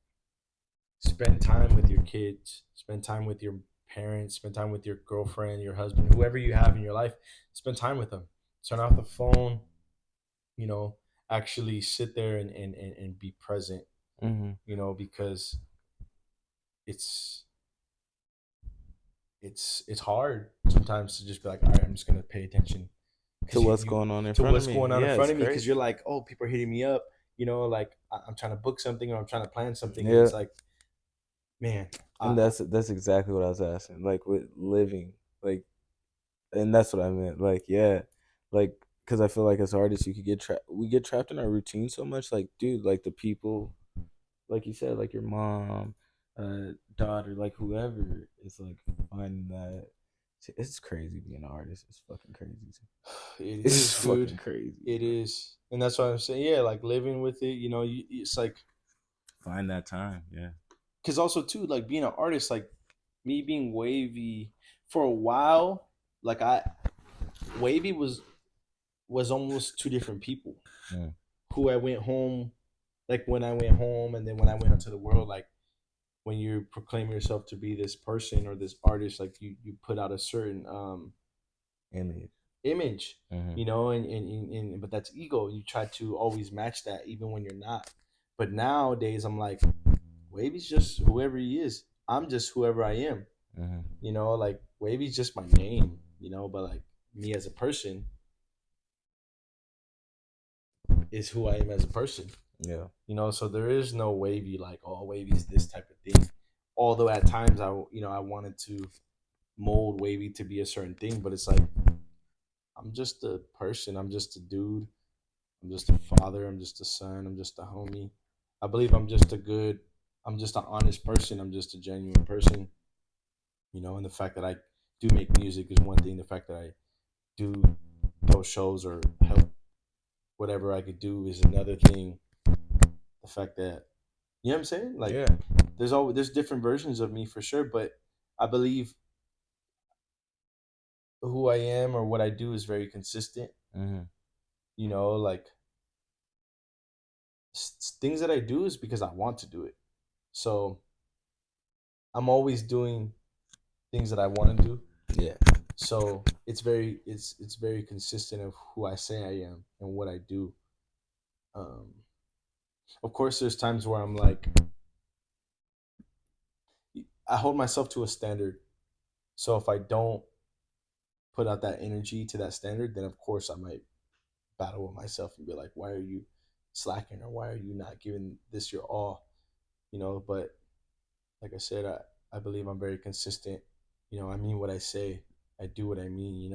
spend time with your kids, spend time with your parents, spend time with your girlfriend, your husband, whoever you have in your life, spend time with them. Turn off the phone, you know, actually sit there and be present, Mm-hmm. because it's it's hard sometimes to just be like, all right, I'm just gonna pay attention To because what's going on in to front of what's me. going on in Yeah, front it's of me, because crazy. you're like, oh, people are hitting me up, like I'm trying to book something or I'm trying to plan something, and Yeah. it's like, man, And I that's exactly what I was asking. Like with living, like, and that's what I meant. Like, yeah, like, because I feel like as artists, you could get trapped. We get trapped in our routine so much. Like, dude, like the people, like you said, like your mom, daughter, like whoever is like finding that. It's crazy being an artist. It's fucking crazy. it It's is, dude. fucking crazy, It bro. is, and that's what I'm saying. Yeah, like living with it. It's like, Find that time. Yeah. because also too, like being an artist, like me being wavy for a while, like I wavy was almost two different people. Mm. Who I went home, like when I went home, and then when I went into the world, like when you proclaim yourself to be this person or this artist, like you put out a certain Image. image, Mm-hmm. and but that's ego. You try to always match that even when you're not. But nowadays I'm like, Wavy's just whoever he is. I'm just whoever I am. Mm-hmm. Like Wavy's just my name, but like me as a person is who I am as a person. Yeah. So there is no Wavy like, oh, Wavy's this type of thing. Although at times I wanted to mold Wavy to be a certain thing, but it's like I'm just a person. I'm just a dude. I'm just a father. I'm just a son. I'm just a homie. I believe I'm just an honest person. I'm just a genuine person. And the fact that I do make music is one thing. The fact that I do those shows or help whatever I could do is another thing. The fact that, you know what I'm saying? Like, Yeah. there's different versions of me for sure, but I believe who I am or what I do is very consistent. Mm-hmm. Like things that I do is because I want to do it. So I'm always doing things that I want to do. Yeah. So it's very consistent of who I say I am and what I do. Um, of course, there's times where I'm like, I hold myself to a standard. So if I don't put out that energy to that standard, then of course I might battle with myself and be like, why are you slacking, or why are you not giving this your all? But like I said, I believe I'm very consistent. I mean what I say, I do what I mean.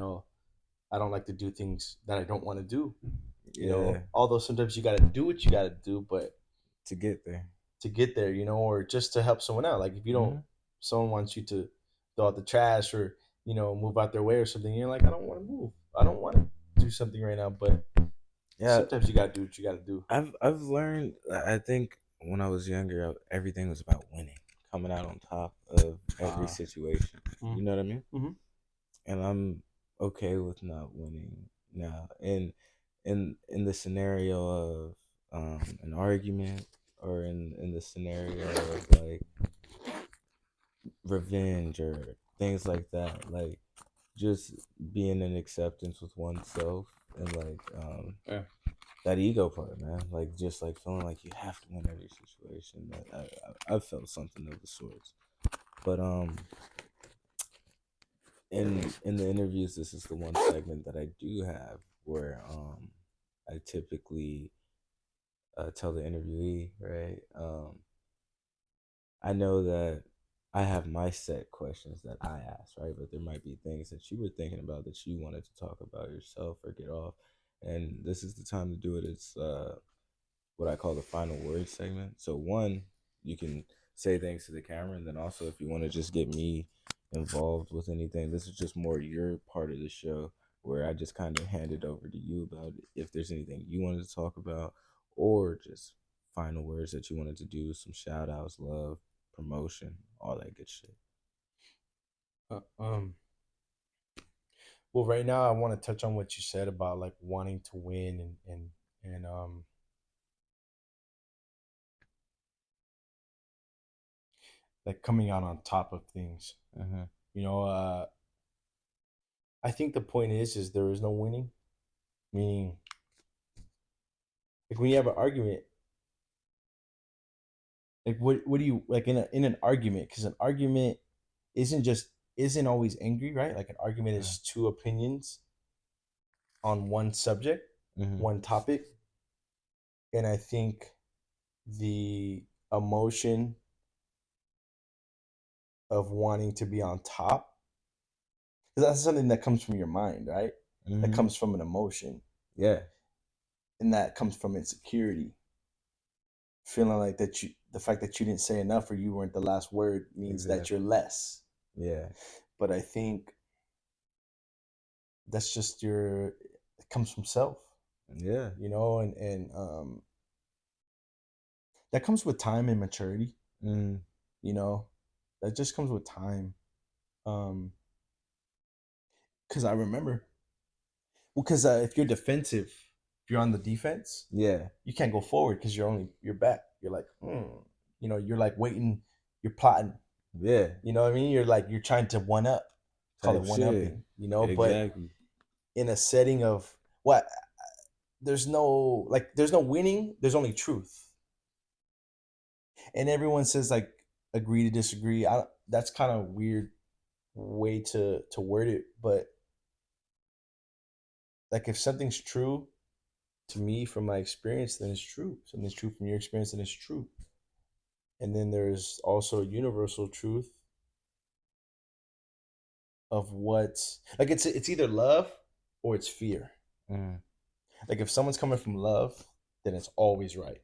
I don't like to do things that I don't want to do. Yeah, Although sometimes you got to do what you got to do, but to get there. to get there, or just to help someone out. Like if you don't, Hmm. someone wants you to throw out the trash, or move out their way or something. You're like, I don't want to move. I don't want to do something right now. But Yeah, sometimes you got to do what you got to do. I've learned. I think when I was younger, everything was about winning, coming out on top of every Uh, situation. You mm, know what I mean? mm-hmm. And I'm okay with not winning now. And in the scenario of an argument, or in the scenario of like revenge or things like that, like just being in acceptance with oneself, and like Yeah. that ego part, man. Like just like feeling like you have to win every situation. That I felt something of the sorts. But in the interviews, this is the one segment that I do have where I typically tell the interviewee, right? I know that I have my set questions that I ask, right? But there might be things that you were thinking about that you wanted to talk about yourself or get off, and this is the time to do it. It's what I call the final word segment. So one, you can say things to the camera, and then also if you want to just get me involved with anything, this is just more your part of the show where I just kind of hand it over to you about if there's anything you wanted to talk about, or just final words that you wanted to do, some shout outs, love, promotion, all that good shit. Uh, um. Well, right now I want to touch on what you said about like wanting to win, and like coming out on top of things. Uh-huh. You know, I think the point is there is no winning. Meaning, like when you have an argument, like what do you like in an argument? Because an argument isn't always angry, right? Like an argument Uh-huh. is two opinions on one subject, Mm-hmm. one topic, and I think the emotion of wanting to be on top, because that's something that comes from your mind, right? That Mm-hmm. comes from an emotion, Yeah, and that comes from insecurity, feeling like that the fact that you didn't say enough or you weren't the last word means that you're exactly. less. Yeah, But I think that's just it comes from self, yeah. and that comes with time and maturity. Mm-hmm. you know that just comes with time. Because I remember, well, because if you're defensive, if you're on the defense, Yeah, you can't go forward because you're back. You're like, you're like waiting, you're plotting. yeah. You know what I mean? You're trying to one up, call it Type one shit. upping. But Exactly. in a setting of what, there's no winning. There's only truth, and everyone says like agree to disagree. That's kind of weird way to word it, but like if something's true to me from my experience, then it's true. Something's true from your experience, then it's true. And then there's also a universal truth of what's like it's either love or it's fear. Mm, Like if someone's coming from love, then it's always right.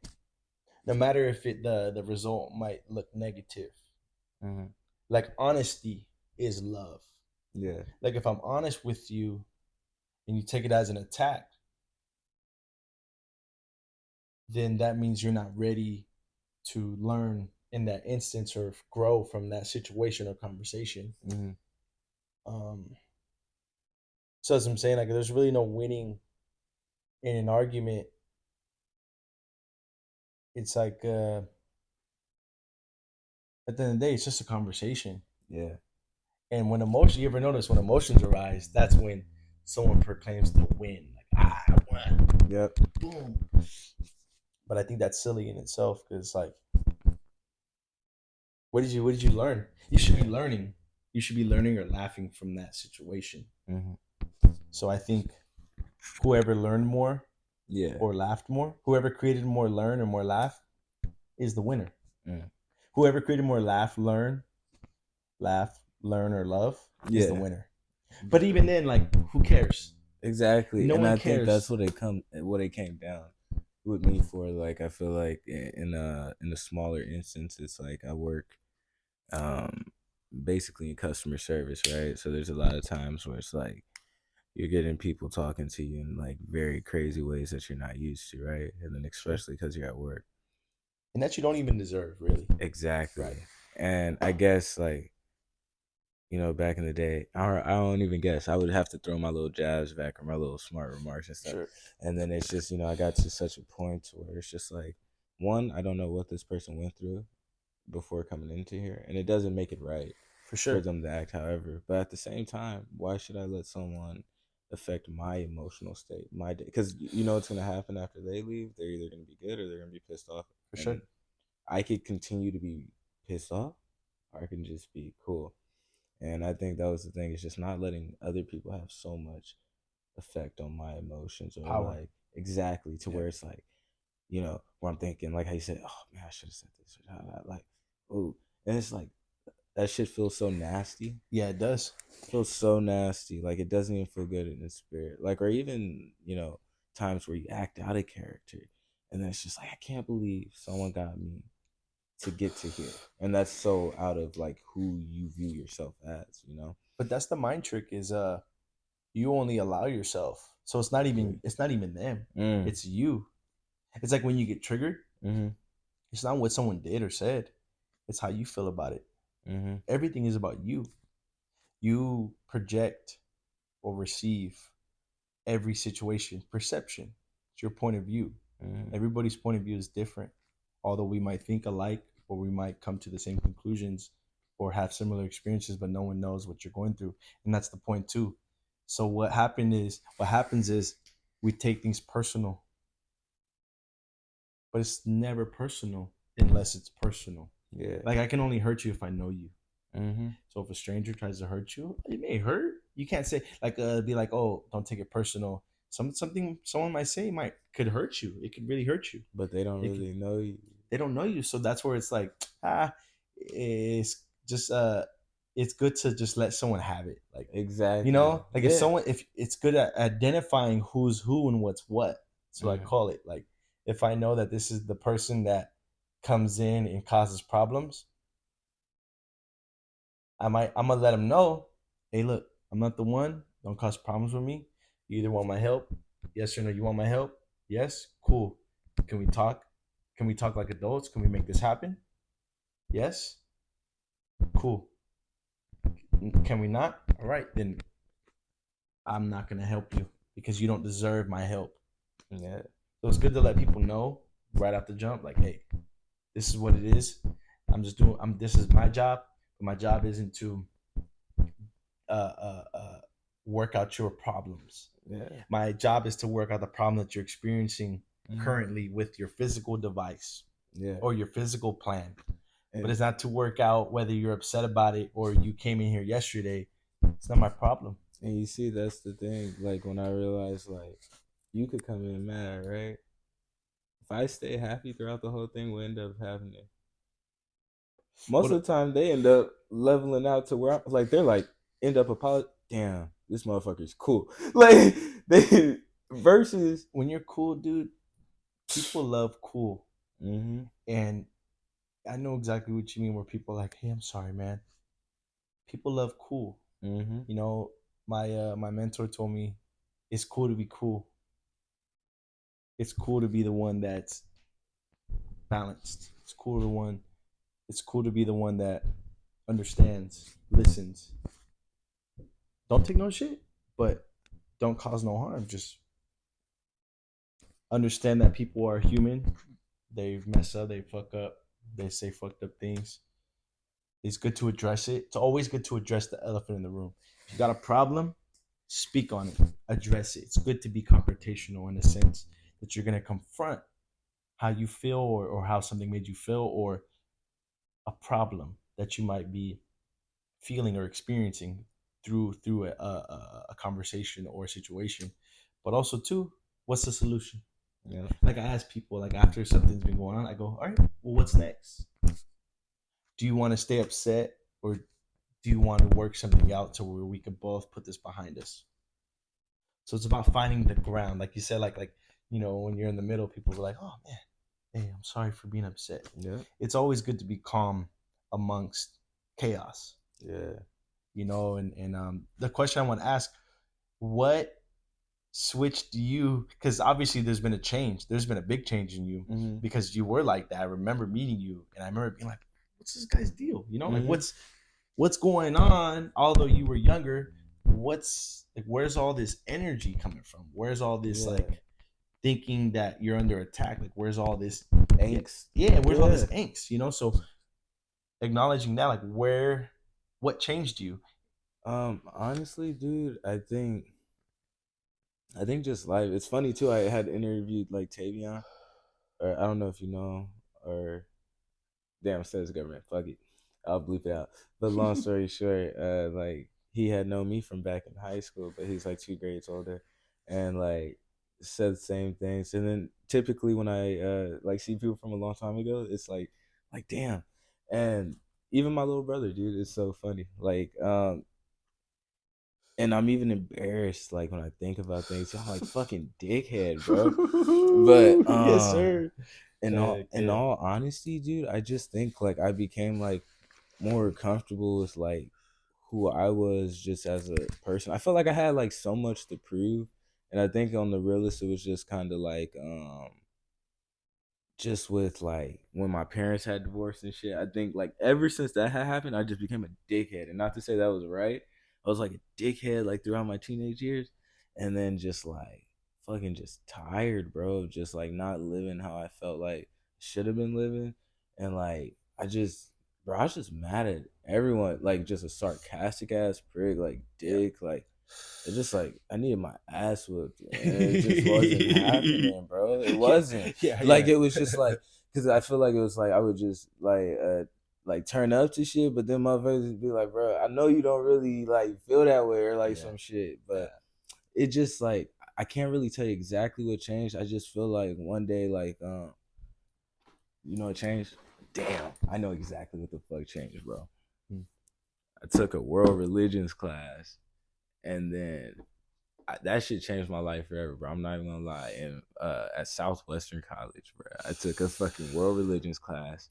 No matter if the result might look negative. mm, Like honesty is love. yeah. Like if I'm honest with you and you take it as an attack, then that means you're not ready to learn in that instance or grow from that situation or conversation. Mm, Um, so as I'm saying, like there's really no winning in an argument. It's like at the end of the day, it's just a conversation. yeah. And you ever notice when emotions arise, that's when someone proclaims to win. Like, I won. Yep. Boom. But I think that's silly in itself because like what did you learn? You should be learning. you should be learning or laughing from that situation. Mm-hmm. So I think whoever learned more Yeah. or laughed more, whoever created more learn or more laugh is the winner. Mm. Whoever created more laugh, learn, or love is the Yeah. winner. But even then, like, who cares? Exactly. No And one I think that's cares. what it came down with me for. Like I feel like in a smaller instance, it's like I work um basically in customer service, right? So there's a lot of times where it's like you're getting people talking to you in like very crazy ways that you're not used to, right? And then Sure. especially because you're at work. And that you don't even deserve, really. Right. Exactly. And I guess like, back in the day, I don't even guess. I would have to throw my little jabs back or my little smart remarks and stuff. Sure. And then it's just, I got to such a point to where it's just like, one, I don't know what this person went through before coming into here. And it doesn't make it right For for sure. them to act however. But at the same time, why should I let someone affect my emotional state, my day? Because you know what's going to happen after they leave? They're either going to be good or they're going to be pissed off. For sure. And I could continue to be pissed off or I can just be cool. And I think that was the thing, is just not letting other people have so much effect on my emotions or Power. like exactly to Yeah. where it's like, where I'm thinking, like how you said, oh man, I should have said this or that. Like, ooh. And it's like that shit feels so nasty. Yeah, it does. It feels so nasty. Like it doesn't even feel good in the spirit. Like, or even, times where you act out of character. And then it's just like, I can't believe someone got me to get to here. And that's so out of like who you view yourself as. But that's the mind trick is you only allow yourself. So it's not even them. Mm. It's you. It's like when you get triggered, Mm-hmm. it's not what someone did or said. It's how you feel about it. Mm-hmm. Everything is about you. You project or receive every situation, perception. It's your point of view. Mm-hmm. Everybody's point of view is different. Although we might think alike or we might come to the same conclusions or have similar experiences, but no one knows what you're going through. And that's the point too. So what happens is we take things personal, but it's never personal unless it's personal. Yeah. Like I can only hurt you if I know you. Mm-hmm. So if a stranger tries to hurt you, it may hurt. You can't say like be like, oh, don't take it personal. Something someone might say could hurt you. It could really hurt you. But they don't It could, really know you. they don't know you, so that's where it's like it's just it's good to just let someone have it. Like Exactly. like Yeah. if it's good at identifying who's who and what's what. So I Mm-hmm. call it like if I know that this is the person that comes in and causes problems, I'm gonna let them know, hey, look, I'm not the one. Don't cause problems with me. You either want my help, yes or no. You want my help? Yes, cool. Can we talk? Can we talk like adults? Can we make this happen? Yes, cool. Can we not? All right, then I'm not gonna help you because you don't deserve my help. Yeah. So it's good to let people know right off the jump, like, hey, this is what it is. I'm just doing. This is my job. But my job isn't to uh, uh, uh, work out your problems. Yeah. My job is to work out the problem that you're experiencing Mm-hmm. currently with your physical device Yeah. or your physical plan. But And it's not to work out whether you're upset about it or you came in here yesterday. It's not my problem. and you see, that's the thing. Like when I realized, like, you could come in mad, right? If I stay happy throughout the whole thing, we end up having it. Most of What the time, they end up leveling out to where like they're like end up apologizing. Damn, this motherfucker's cool. Like they versus. when you're cool, dude, people love cool. Mm-hmm. And I know exactly what you mean where people are like, hey, I'm sorry, man. People love cool. Mm-hmm. You know, my mentor told me it's cool to be cool. It's cool to be the one that's balanced. It's cool to be the one that understands, listens. Don't take no shit, but don't cause no harm. Just understand that people are human. They mess up, they fuck up, they say fucked up things. It's good to address it. It's always good to address the elephant in the room. If you got a problem, speak on it, address it. It's good to be confrontational in the sense that you're going to confront how you feel or how something made you feel or a problem that you might be feeling or experiencing through a conversation or a situation, but also too, what's the solution? Yeah. Like I ask people, like after something's been going on, I go, all right, well, what's next? Do you want to stay upset, or do you want to work something out to where we can both put this behind us? So it's about finding the ground, like you said, like when you're in the middle, people are like, oh man, hey, I'm sorry for being upset. Yeah. It's always good to be calm amongst chaos, Yeah. and the question I want to ask, what switched you, because obviously there's been a big change in you, Mhm. because you were like that. I remember meeting you and I remember being like, what's this guy's deal, like Mhm. what's going on, although you were younger. What's like, where's all this energy coming from? Where's all this, Yeah. like, thinking that you're under attack? Like, where's all this, yeah, Angst. yeah, where's all this Yeah. angst, so acknowledging that, like, what changed you? Honestly, dude, I think just life. It's funny too. I had interviewed like Tavion, or I don't know if you know, or damn, says government. Fuck it, I'll bleep it out. But long story short, like he had known me from back in high school, but he's like 2 grades older, and like said the same things. And then typically when I like see people from a long time ago, it's like damn, and even my little brother, dude, it's so funny. And I'm even embarrassed, like when I think about things. I'm like fucking dickhead, bro. But Yes, sir. Heck in yeah. all honesty, dude, I just think like I became like more comfortable with like who I was just as a person. I felt like I had like so much to prove, and I think on the realist, it was just kind of like just with like when my parents had divorced and shit. I think like ever since that had happened, I just became a dickhead. And not to say that was right, I was like a dickhead like throughout my teenage years, and then just like fucking just tired, bro, of just like not living how I felt like should have been living, and like I just. Bro, I was just mad at everyone, like just a sarcastic ass prick, like Yeah. dick, like it's just like I needed my ass whooped, and it just wasn't happening, bro. It Yeah, wasn't yeah, like yeah. it was just like because I feel like it was like I would just like turn up to shit, but then motherfuckers would be like, bro, I know you don't really like feel that way or like Yeah, some shit, but yeah, it just like I can't really tell you exactly what changed. I just feel like one day like it changed. Damn, I know exactly what the fuck changed, bro. mm, I took a world religions class, and then that shit changed my life forever, bro. I'm not even gonna lie. And at Southwestern College, bro, I took a fucking world religions class,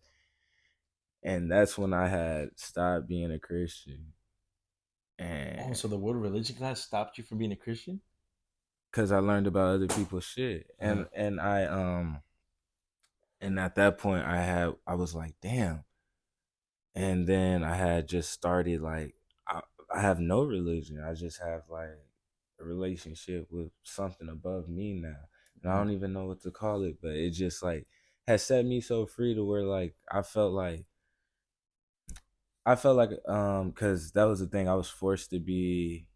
and that's when I had stopped being a Christian, oh, and so the world religion class stopped you from being a Christian? because I learned about other people's shit, Uh-huh. and at that point, I was like, damn. And then I had just started like I, I have no religion. I just have like a relationship with something above me now. And I Mm. don't even know what to call it, but it just like has set me so free to where like I felt like cuz that was the thing, I was forced to be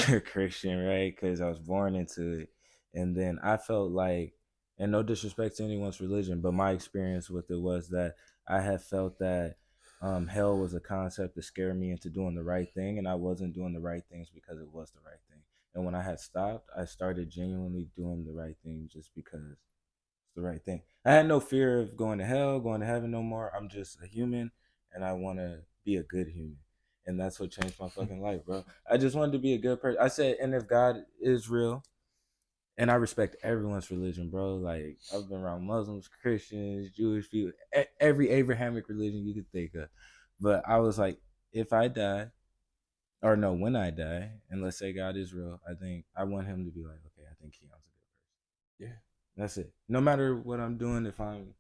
a Christian, right? Because I was born into it. And then I felt like, and no disrespect to anyone's religion, but my experience with it was that I had felt that hell was a concept to scare me into doing the right thing, and I wasn't doing the right things because it was the right thing. And when I had stopped, I started genuinely doing the right thing just because it's the right thing. I had no fear of going to hell, going to heaven no more. I'm just a human, and I want to be a good human. And that's what changed my fucking life, bro. I just wanted to be a good person. I said, and if God is real, and I respect everyone's religion, bro. Like I've been around Muslims, Christians, Jewish people, every Abrahamic religion you could think of. But I was like, if I die, or no, when I die, and let's say God is real, I think I want him to be like, okay, I think Keon's a good person. Yeah. That's it. No matter what I'm doing, if I'm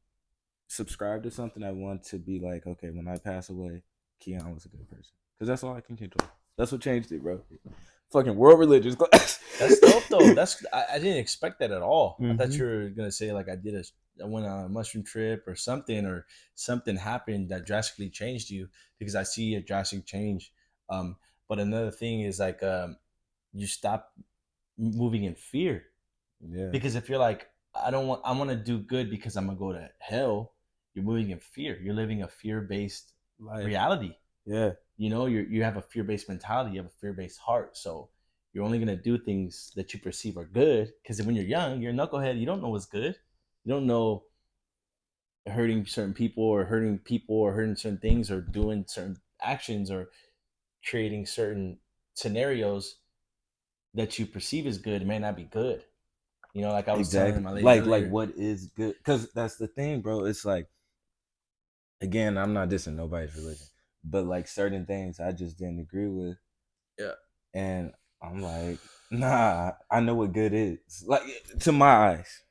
subscribed to something, I want to be like, okay, when I pass away, Keon was a good person. Because that's all I can control. That's what changed it, bro. Fucking world religions class. That's dope though. I didn't expect that at all. I thought Mm-hmm. you were gonna say like I went on a mushroom trip or something happened that drastically changed you, because I see a drastic change. Um, but another thing is like, you stop moving in fear, Yeah. because if you're like, I want to do good because I'm gonna go to hell, you're moving in fear. You're living a fear based Life. reality. Yeah. You have a fear-based mentality, you have a fear-based heart, so you're only going to do things that you perceive are good, because when you're young, you're a knucklehead, you don't know what's good, you don't know hurting certain people or hurting certain things or doing certain actions or creating certain scenarios that you perceive as good may not be good. Like I was telling Exactly. my lady Like earlier. what is good? Because that's the thing, bro. It's like, again, I'm not dissing nobody's religion, but like certain things I just didn't agree with, Yeah. and I'm like, nah, I know what good is. Like, to my eyes,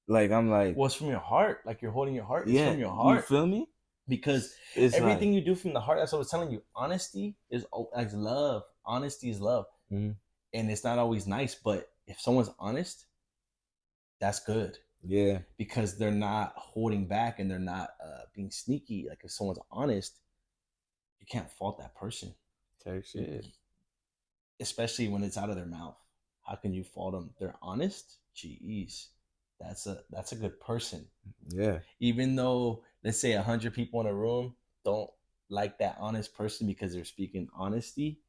like I'm like, Well, it's from your heart. Like you're holding your heart. It's yeah, from your you heart. feel me? Because It's like, everything you do from the heart, that's what I was telling you. Honesty is like love. Honesty is love. mm, And it's not always nice, but if someone's honest, that's good, yeah, because they're not holding back and they're not being sneaky. Like if someone's honest, you can't fault that person, type shit. especially when it's out of their mouth. How can you fault them? They're honest. Jeez, that's a good person. Yeah, Even though, let's say, 100 people in a room don't like that honest person because they're speaking honesty,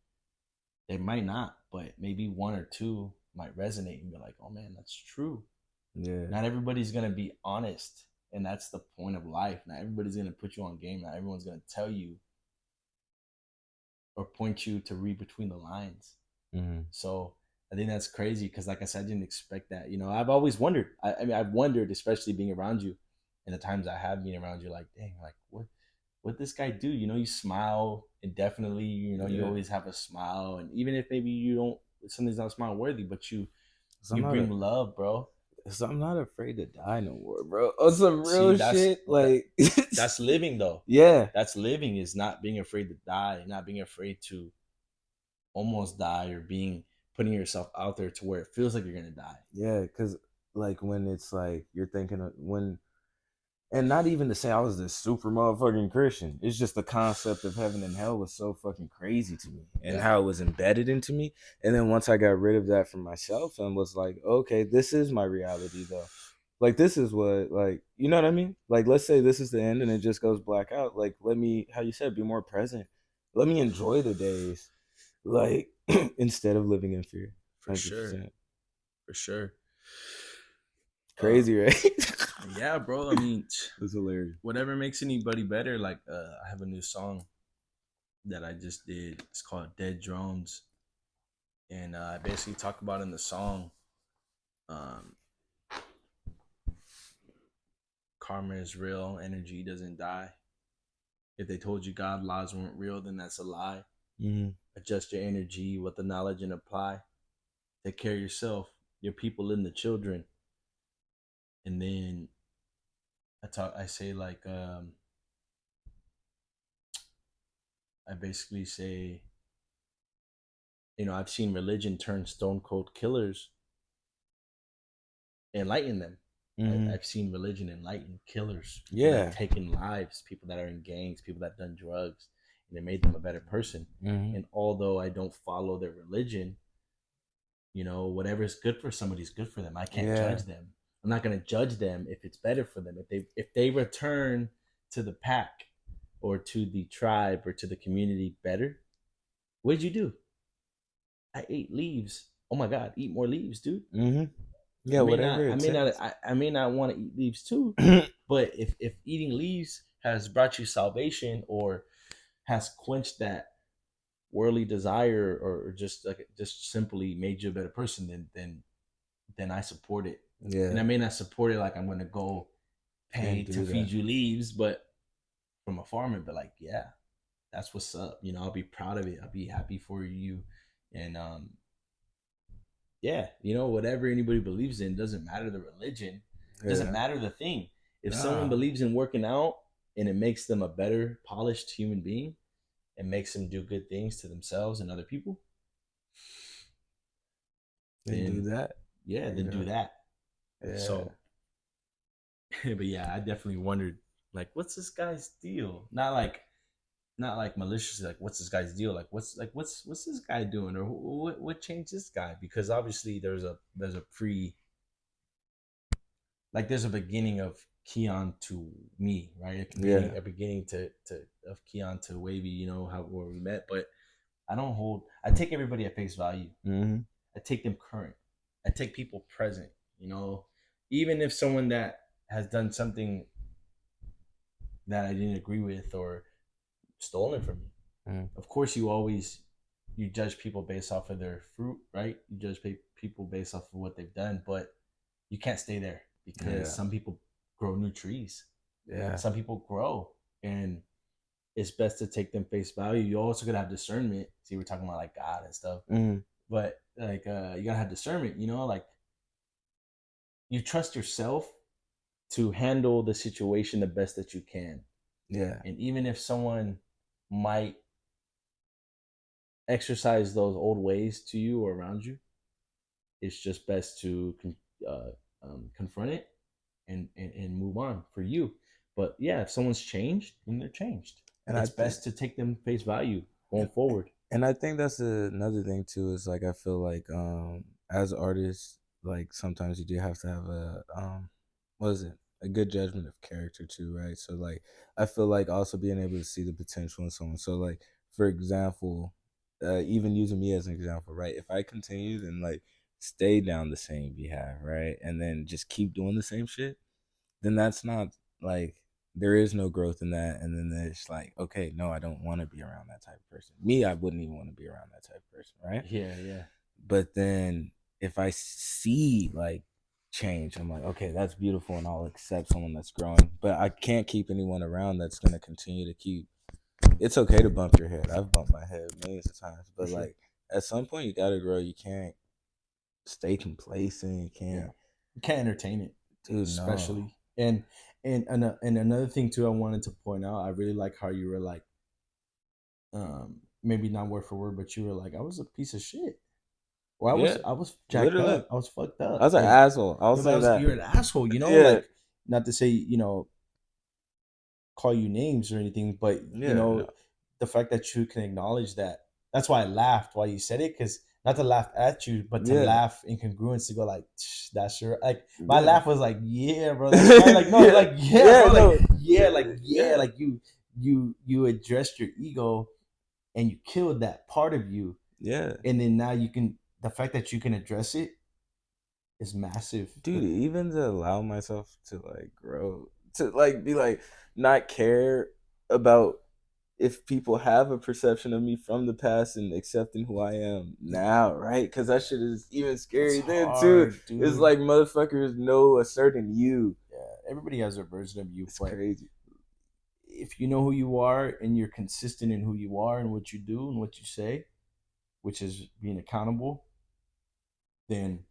they might not, but maybe one or two might resonate and be like, "Oh man, that's true." yeah, Not everybody's gonna be honest, and that's the point of life. Not everybody's gonna put you on game. Not everyone's gonna tell you or point you to read between the lines. mm, So I think that's crazy because, like I said, I didn't expect that. I've always wondered. I mean, I've wondered, especially being around you, and the times I have been around you, like, dang, like what this guy do? You smile indefinitely. You yeah. always have a smile, and even if maybe you don't, something's not smile worthy, but you So I'm you not bring love, bro. so I'm not afraid to die no more, bro. On some See, real shit, like, that's living though. yeah, That's living, is not being afraid to die, not being afraid to almost die, or being putting yourself out there to where it feels like you're gonna die. yeah, because like when it's like you're thinking of when, and not even to say I was this super motherfucking Christian. It's just the concept of heaven and hell was so fucking crazy to me, and Yeah, how it was embedded into me. And then once I got rid of that for myself and was like, okay, this is my reality though. Like this is what, like, you know what I mean? Like let's say this is the end and it just goes black out. Like let me, how you said, be more present. Let me enjoy the days, like instead of living in fear. for sure, 100%. for sure. Um, Crazy, right? yeah, bro. I mean, That's hilarious. whatever makes anybody better. Like, I have a new song that I just did. It's called "Dead Drones," and I basically talk about in the song, um, karma is real, energy doesn't die. If they told you God laws weren't real, then that's a lie. Mm-hmm. Adjust your energy with the knowledge and apply. Take care of yourself, your people, and the children. And then I say like, I basically say, I've seen religion turn stone cold killers, enlighten them. Mm-hmm. I've seen religion enlighten killers, people that Yeah. taken lives, people that are in gangs, people that done drugs, and it made them a better person. Mm-hmm. And although I don't follow their religion, whatever's good for somebody's good for them. I can't Yeah. judge them. I'm not going to judge them if it's better for them. If they return to the pack or to the tribe or to the community better, what did you do? I ate leaves. Oh my god, eat more leaves, dude. Mm-hmm. I Yeah, may not whatever I it may not takes. I may not want to eat leaves too, Yeah. but if eating leaves has brought you salvation or has quenched that worldly desire, or just simply made you a better person, then I support it. And I may not support it like I'm gonna go And pay to do feed that. you leaves, but from afar, and be like, yeah, that's what's up. I'll be proud of it. I'll be happy for you. And yeah, whatever anybody believes in, doesn't matter the religion, doesn't Yeah. matter the thing. If someone Nah. believes in working out and it makes them a better, polished human being, and makes them do good things to themselves and other people, Then do then that. yeah, You then do know. that. Yeah. So, but yeah, I definitely wondered, like, what's this guy's deal? Not like maliciously, like, what's this guy's deal? Like, what's this guy doing, or what changed this guy? Because obviously there's a beginning of Keon to me, right? Yeah. A beginning to of Keon to Wavy, you know, how where we met. But I take everybody at face value. Mm-hmm. I take them current. I take people present, you know. Even if someone that has done something that I didn't agree with or stolen from me. Mm-hmm. Of course, you judge people based off of their fruit, right? You judge people based off of what they've done, but you can't stay there because Yeah. some people grow new trees. Yeah. Some people grow, and it's best to take them face value. You also gotta have discernment. See, we're talking about like God and stuff, Mm-hmm. but like you gotta have discernment. You know, like you trust yourself to handle the situation the best that you can, Yeah. and even if someone might exercise those old ways to you or around you, it's just best to uh, confront it and move on for you. But yeah, if someone's changed, then they're changed. And I It's think best to take them face value going and, forward. and I think that's another thing too, is like I feel like as artists, like sometimes you do have to have a what is it? A good judgment of character too, right? So like I feel like also being able to see the potential in someone. So like for example, even using me as an example, right? If I continue and like stay down the same behalf, right? And then just keep doing the same shit, then that's not like there is no growth in that. And then there's like, okay, no, I don't want to be around that type of person. Me, I wouldn't even want to be around that type of person, right? Yeah, yeah, But then if I see like change, I'm like, okay, that's beautiful, and I'll accept someone that's growing. But I can't keep anyone around that's gonna continue to keep. It's okay to bump your head. I've bumped my head millions of times, for but sure. like at some point you gotta grow. You can't stay complacent. You Yeah, can't, you can't entertain it, dude. No. especially and another thing too. I wanted to point out. I really like how you were like, maybe not word for word, but you were like, I was a piece of shit. Or Yeah. I was jacked Literally, up. I was fucked I up. was an And asshole. I'll no, but say that. you're an asshole. You know, Yeah. like not to say call you names or anything, but Yeah. No. the fact that you can acknowledge that. That's why I laughed while you said it, because not to laugh at you, but to Yeah. laugh in congruence to go like, that's sure. Like my Yeah. laugh was like, yeah, bro, that's right. Like no, Yeah. like yeah, Yeah. bro, like No. yeah, like yeah, Yeah. like you addressed your ego and you killed that part of you, Yeah. and then now you can. The fact that you can address it is massive. Dude, even to allow myself to like grow, to like be like not care about if people have a perception of me from the past and accepting who I am now, right? Because that shit is even That's scary then too. hard, It's dude. like motherfuckers know a certain you. Yeah, everybody has their version of you, It's but crazy. if you know who you are and you're consistent in who you are and what you do and what you say, which is being accountable, then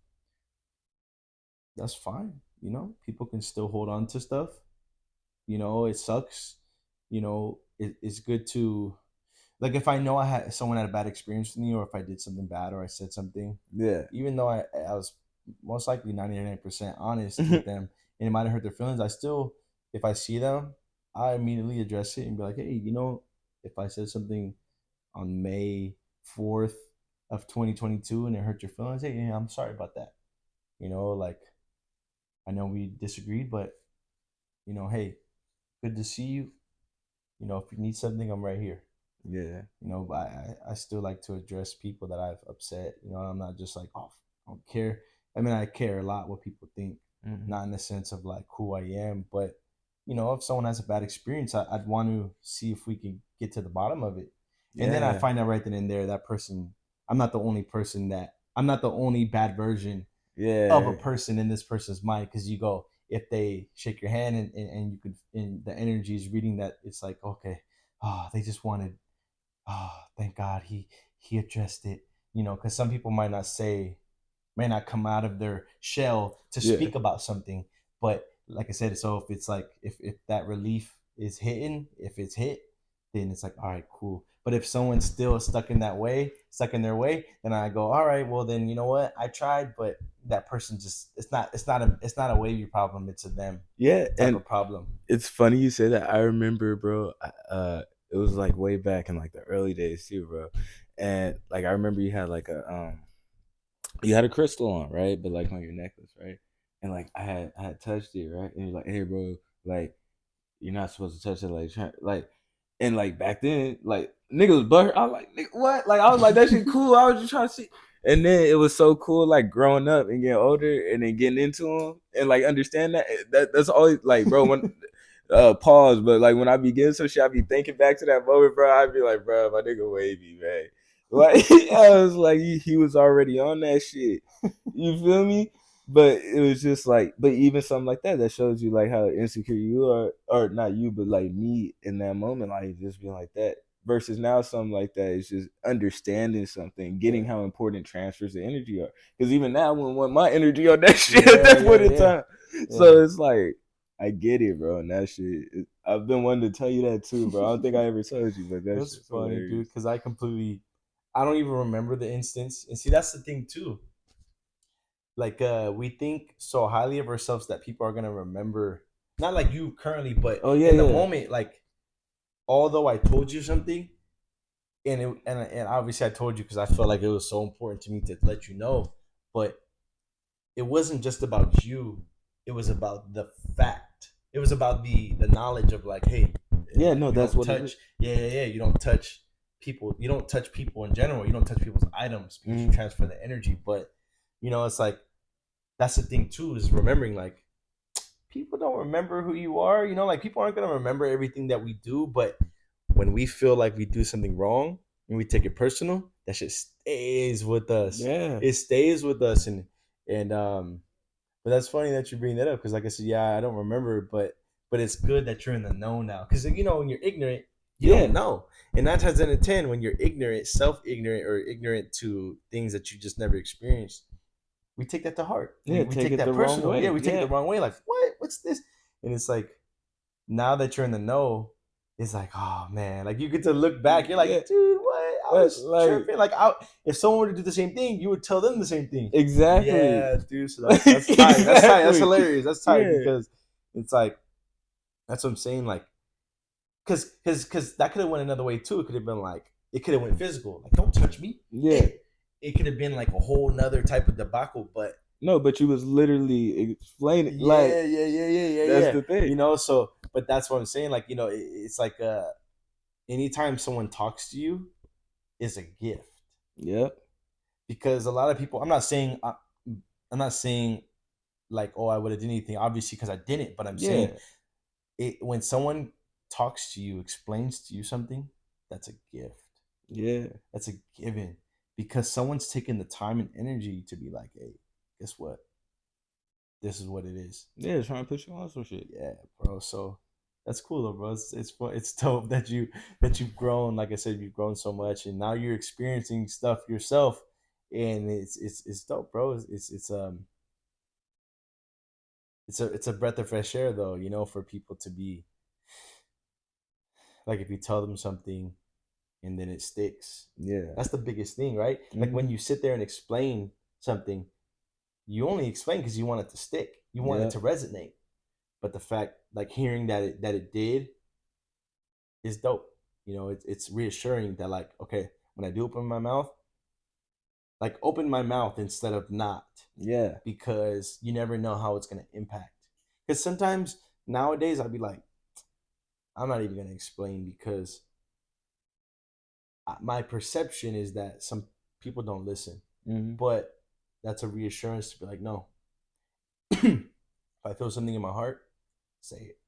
that's fine. People can still hold on to stuff. It sucks. It's good to, like, if I know someone had a bad experience with me, or if I did something bad or I said something, Yeah. even though I was most likely 99% honest with them and it might have hurt their feelings, I still, if I see them, I immediately address it and be like, hey, if I said something on May 4th of 2022 and it hurt your feelings, hey, yeah, I'm sorry about that. Like, I know we disagreed, but hey, good to see you. If you need something, I'm right here. Yeah. But I still like to address people that I've upset. I'm not just like, oh, I don't care. I mean, I care a lot what people think, Hmm. not in the sense of like who I am, but if someone has a bad experience, I'd want to see if we can get to the bottom of it. And then I Yeah. find out right then and there that person, I'm not the only bad version of a Yeah. person in this person's mind, because you go, if they shake your hand and you could, and the energy is reading that, it's like, okay, oh, they just wanted, oh, thank God he addressed it. Because some people may not come out of their shell to Yeah. speak about something, but like I said, so if it's like, if that relief is hitting, if it's hit, then it's like, all right, cool. But if someone's still stuck in their way, then I go, all right, well then, you know what, I tried, but that person just, it's not a wavy problem, it's a them Yeah. type And of problem. it's funny you say that. I remember, bro. It was like way back in like the early days too, bro. And like I remember you had a crystal on, right? But like on your necklace, right? And like I had touched it, right? And you're like, hey, bro, Like you're not supposed to touch it, like and like back then, like niggas was butter. I was like, nigga, what? Like I was like, that shit cool. I was just trying to see. And then it was so cool, like growing up and getting older, and then getting into them and like understand that's always like, bro. When pause, but like when I be getting some shit, I be thinking back to that moment, bro. I'd be like, bro, my nigga wavy, man. Like I was like, he was already on that shit. You feel me? But it was just like, but even something like that shows you like how insecure you are, or not you, but like me in that moment, like just being like that. Versus now, something like that is just understanding something, getting Yeah. how important transfers of energy are. Because even now, I wouldn't want my energy on that shit at Yeah, that yeah, point in yeah, time. yeah. So it's like, I get it, bro. And that shit, I've been wanting to tell you that too, bro. I don't think I ever told you, but that That's shit's funny, dude. hilarious. Because I don't even remember the instance. And see, that's the thing too. Like, we think so highly of ourselves that people are gonna remember. Not like you currently, but Oh yeah, in the yeah, moment, like, although I told you something, and obviously I told you because I felt like it was so important to me to let you know, but it wasn't just about you. It was about the fact. It was about the knowledge of like, hey, yeah. No, you that's don't what it is. touch. Yeah, yeah, yeah. You don't touch people. You don't touch people in general. You don't touch people's items because you Mm, transfer the energy. But it's like that's the thing too is remembering like people don't remember who you are. Like people aren't gonna remember everything that we do, but when we feel like we do something wrong and we take it personal, that shit stays with us. yeah, It stays with us, and but that's funny that you bring that up because, like I said, yeah, I don't remember, but it's good that you're in the know now because when you're ignorant, you don't yeah, know, and 9 times out of 10, when you're ignorant, self-ignorant, or ignorant to things that you just never experienced, we take that to heart. We, yeah. we Take take it that the wrong personal. Yeah, way. we take it the Yeah, wrong way. Like, what? What's this? And it's like now that you're in the know, it's like, oh man, like you get to look back. You're yeah. like, dude, what? I But was like, tripping. Like, if someone were to do the same thing, you would tell them the same thing. exactly, Yeah, dude. So like that's tight. That's tight. That's exactly. hilarious. That's tight Yeah, because it's like that's what I'm saying. Like, because that could have went another way too. It could have been like it could have went physical. Like, don't touch me. yeah. It could have been like a whole nother type of debacle. But No, but you was literally explaining. Like yeah, yeah, yeah, yeah, yeah, that's yeah. the thing. So but that's what I'm saying. Like, it's like anytime someone talks to you is a gift Yep. because a lot of people. I'm not saying like, oh, I would have done anything obviously because I didn't, but I'm saying Yeah. it when someone talks to you, explains to you something, that's a gift. Yeah. That's a given because someone's taken the time and energy to be like, hey, guess what? This is what it is. Yeah. Trying to put you on some shit. Yeah, bro. So that's cool, though, bro. It's fun. It's dope that you've grown. Like I said, you've grown so much, and now you're experiencing stuff yourself, and it's dope, bro. It's a breath of fresh air, though. For people to be like, if you tell them something and then it sticks, Yeah. that's the biggest thing, right? Like when Mm-hmm. you sit there and explain something, you only explain because you want it to stick, you want it Yeah. to resonate. But the fact, like hearing that it did, is dope. It's reassuring that like, okay, when I do open my mouth, like open my mouth instead of not, Yeah. because you never know how it's gonna impact. Because sometimes nowadays I'd be like, I'm not even gonna explain because my perception is that some people don't listen, Mm-hmm. but that's a reassurance to be like, no, if I feel something in my heart, say it.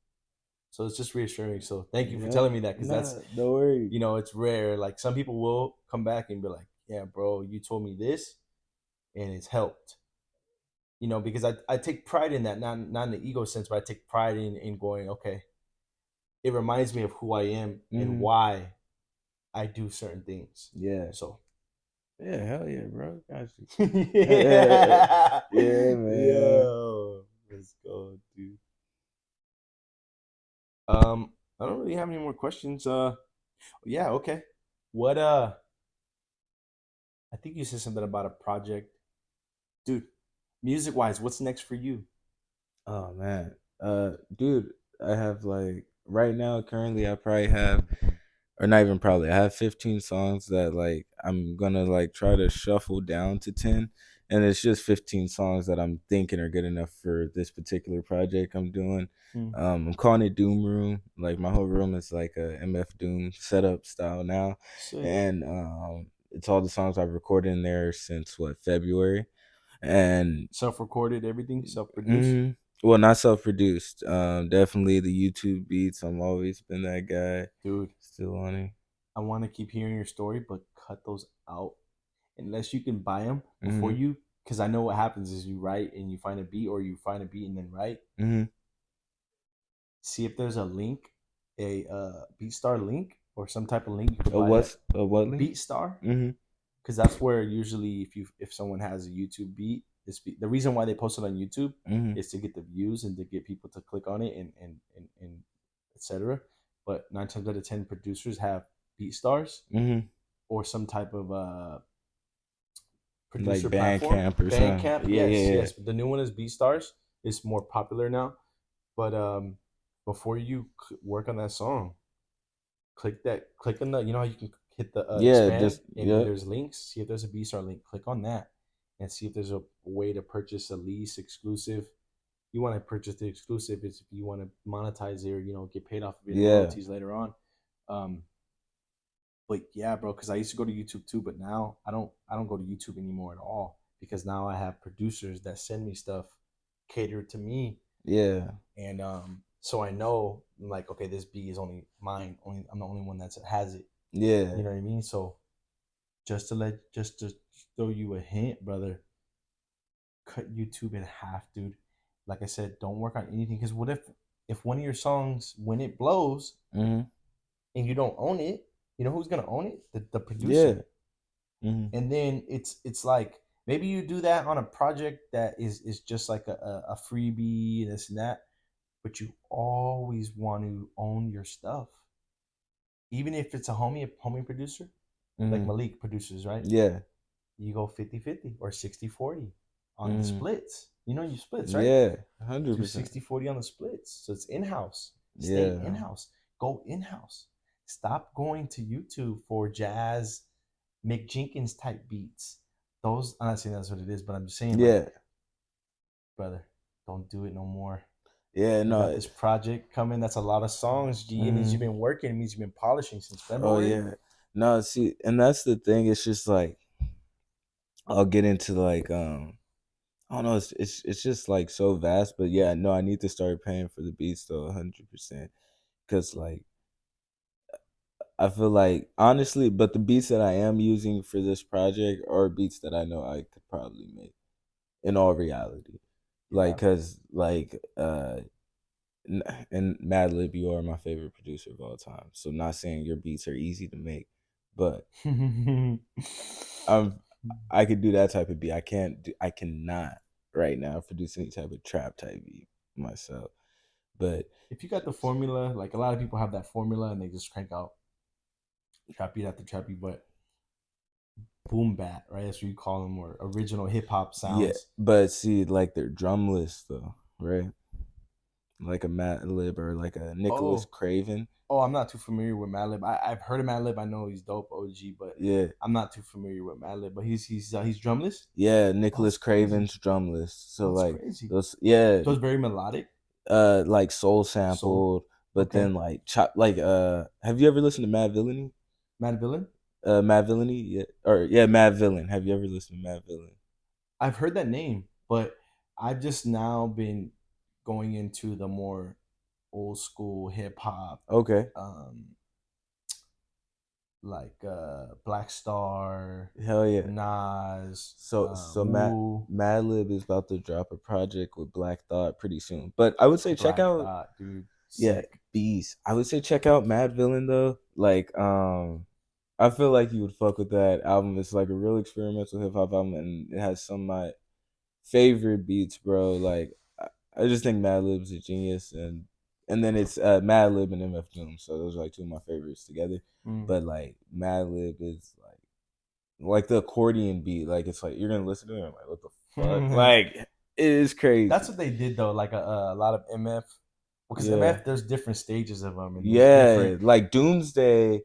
So it's just reassuring. So thank you for Yep. telling me that because that's Nah, don't worry. it's rare. Like some people will come back and be like, yeah, bro, you told me this and it's helped. Because I take pride in that, not in the ego sense, but I take pride in going, okay, it reminds me of who I am and Mm-hmm. why I do certain things. Yeah. So Yeah. Hell yeah, bro. Got you. yeah. Yeah, man. Yo, let's go, dude. I don't really have any more questions. Yeah, okay. What I think you said something about a project. Dude, music wise, what's next for you? Oh man. Dude, I have like right now currently I probably have, or not even probably, I have 15 songs that like I'm gonna like try to shuffle down to 10, and it's just 15 songs that I'm thinking are good enough for this particular project I'm doing. Mm. I'm calling it Doom Room. Like my whole room is like a MF Doom setup style now, Sick. and it's all the songs I've recorded in there since what, February, and Self-recorded everything, self-produced. mm, well, not self-produced. Definitely the YouTube beats. I've always been that guy. Dude, Still on it. I want to keep hearing your story, but cut those out unless you can buy them before Mm-hmm. you. Because I know what happens is you write and you find a beat, or you find a beat and then write. Mm-hmm. See if there's a link, a BeatStar link, or some type of link you could A buy that what's a what link? BeatStar, Mm-hmm. because that's where usually if someone has a YouTube beat, the reason why they post it on YouTube Mm-hmm. is to get the views and to get people to click on it and etc. But 9 times out of 10, producers have BeatStars Mm-hmm. or some type of Like producer platform. Bandcamp or something. Bandcamp, Yeah, yes, yeah, yes. The new one is BeatStars. It's more popular now. But before you work on that song, click on the, you know how you can hit the yeah. expand Just and yeah, there's links. See if there's a BStar link. Click on that and see if there's a way to purchase a lease exclusive. You want to purchase the exclusive is if you want to monetize it or get paid off of it in yeah, royalties later on. Um, but yeah, bro, because I used to go to YouTube too, but now I don't go to YouTube anymore at all because now I have producers that send me stuff catered to me, yeah, and so I know like, okay, this beat is only mine. Only I'm the only one that has it. yeah, You know what I mean? So just to throw you a hint, brother, cut YouTube in half, dude. Like I said, don't work on anything because what if one of your songs when it blows mm-hmm. and you don't own it, you know who's gonna own it? The Yeah, producer. mm-hmm. And then it's like maybe you do that on a project that is just like a freebie, this and that, but you always want to own your stuff, even if it's a homie producer, like Mm-hmm. Malik produces, right? Yeah, You go 50-50 or 60-40 on the mm-hmm. splits. You know you splits, right? Yeah, 100%. Do 60-40 on the splits. So it's in-house. Stay Yeah, in-house. Go in-house. Stop going to YouTube for jazz Mick Jenkins type beats. Those, I'm not saying that's what it is, but I'm just saying, like, yeah, brother, don't do it no more. yeah. You got No, this project coming. That's a lot of songs, G. It means you've mm-hmm. been working. It means you've been polishing since Oh February. yeah. No, see, and that's the thing. It's just like I'll get into like I don't know. It's just like so vast, but yeah, no, I need to start paying for the beats though, 100%. Because like I feel like honestly, but the beats that I am using for this project are beats that I know I could probably make in all reality. Like, Yeah. cause like and Madlib, you are my favorite producer of all time. So not saying your beats are easy to make, but I'm I could do that type of beat. I cannot right now produce any type of trap type beat myself. But If you got the formula, like a lot of people have that formula and they just crank out trap beat after trap beat, but boom bat, right? That's what you call them, or original hip hop yeah, sounds. but see, like their drum list though, right? Like a Madlib or like a Nicholas Oh, Craven. oh, I'm not too familiar with Madlib. I've heard of Madlib. I know he's dope, OG, but Yeah, I'm not too familiar with Madlib. But he's drumless. yeah, Oh, that's Nicholas crazy. Craven's drum list. Oh, So that's like crazy. those, yeah, So it's very melodic. like soul Soul. sampled, but Okay. then like chop like have you ever listened to Mad Villainy? Mad Villain. Mad Villainy, yeah, or yeah, Mad Villain. Have you ever listened to Mad Villain? I've heard that name, but I've just now been going into the more old school hip hop, Okay, um, like Black Star, hell yeah. Nas, So Wu, Madlib is about to drop a project with Black Thought pretty soon. But I would say check Black out, Thought, dude, yeah, sick. Beast. I would say check out Mad Villain though. Like I feel like you would fuck with that album. It's like a real experimental hip hop album, and it has some of my favorite beats, bro. Like I just think Madlib's a genius, and then it's Madlib and MF Doom. So those are like two of my favorites together. Mm. But like Madlib is like the accordion beat. Like it's like you're gonna listen to it, and like what the fuck? Like it is That's crazy. what they did though. Like a lot of MF, because Yeah, MF, there's different stages of them, and there's different. yeah. Like Doomsday,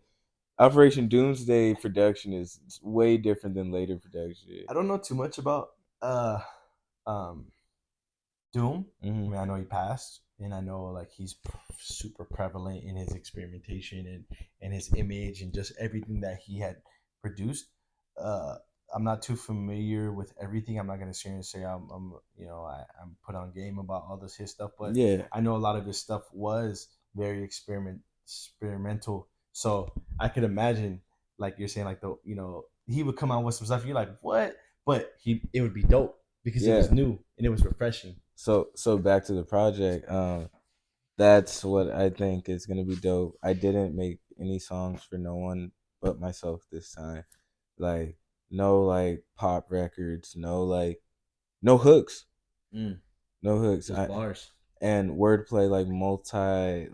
Operation Doomsday production is way different than later production. I don't know too much about uh um Doom. I Mm-hmm. mean, I know he passed, and I know like he's super prevalent in his experimentation and his image and just everything that he had produced. Uh, I'm not too familiar with everything. I'm not gonna sit here and say I'm I'm put on game about all this his stuff, but Yeah. I know a lot of his stuff was very experimental. So I could imagine, like you're saying, like he would come out with some stuff. You're like, what? But it would be dope because it Yeah. was new and it was refreshing. So back to the project. That's what I think is gonna be dope. I didn't make any songs for no one but myself this time. Like no like pop records, no hooks. Mm, No hooks. just bars. And wordplay like multi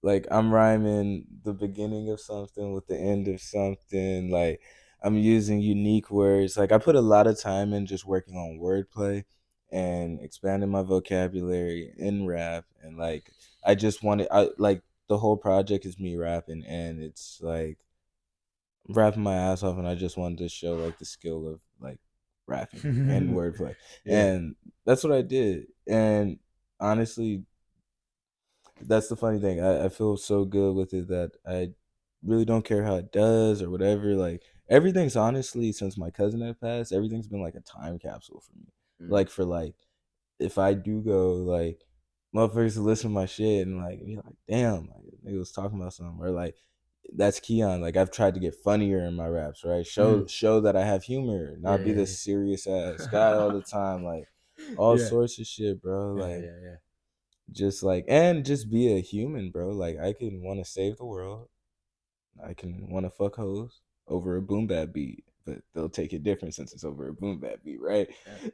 like I'm rhyming the beginning of something with the end of something. Like I'm using unique words. Like I put a lot of time in just working on wordplay and expanding my vocabulary in rap. And like I like the whole project is me rapping, and it's like rapping my ass off, and I just wanted to show like the skill of like rapping and wordplay. Yeah. And that's what I did. And honestly, that's the funny thing. I feel so good with it that I really don't care how it does or whatever. Like everything's honestly, since my cousin had passed, everything's been like a time capsule for me. Mm. Like for like if I do go like motherfuckers to listen to my shit and like be like, damn, like nigga was talking about something, or like that's Keon. Like I've tried to get funnier in my raps, right? Mm. Show that I have humor, Yeah, not be yeah, this serious ass guy all the time, like all yeah. sorts of shit, bro. Yeah, Like yeah, just like and just be a human, bro. Like I can want to save the world. I can want to fuck hoes over a boom bap beat, but they'll take it different since it's over a boom bap beat, right? yeah.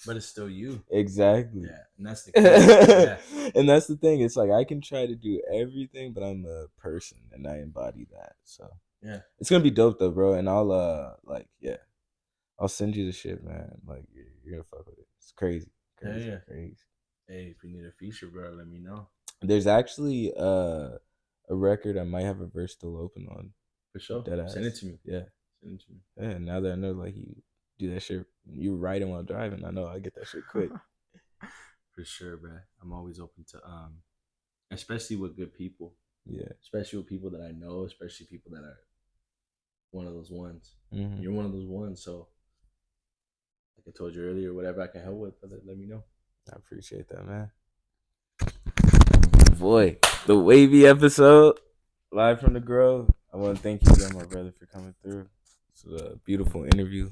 But it's still you. Exactly. Yeah, and that's the key. Yeah, And that's the thing. It's like I can try to do everything, but I'm a person and I embody that. So yeah. it's gonna be dope though, bro. And I'll like yeah, I'll send you the shit, man. Like you're gonna fuck with it. It's crazy, Yeah, crazy, yeah. crazy. Hey, if you need a feature, bro, let me know. There's actually a record I might have a verse still open on. For sure. Dead Send it ass. to me. Yeah. Send it to me. Yeah. Now that I know like you do that shit, you riding while driving. I know I get that shit quick. For sure, bro. I'm always open to especially with good people. Yeah. Especially with people that I know, especially people that are one of those ones. Mm-hmm. You're one of those ones, so like I told you earlier, whatever I can help with, let me know. I appreciate that, man. Boy, the wavy episode live from the Grove. I want to thank you again, my brother, for coming through. It's a beautiful interview.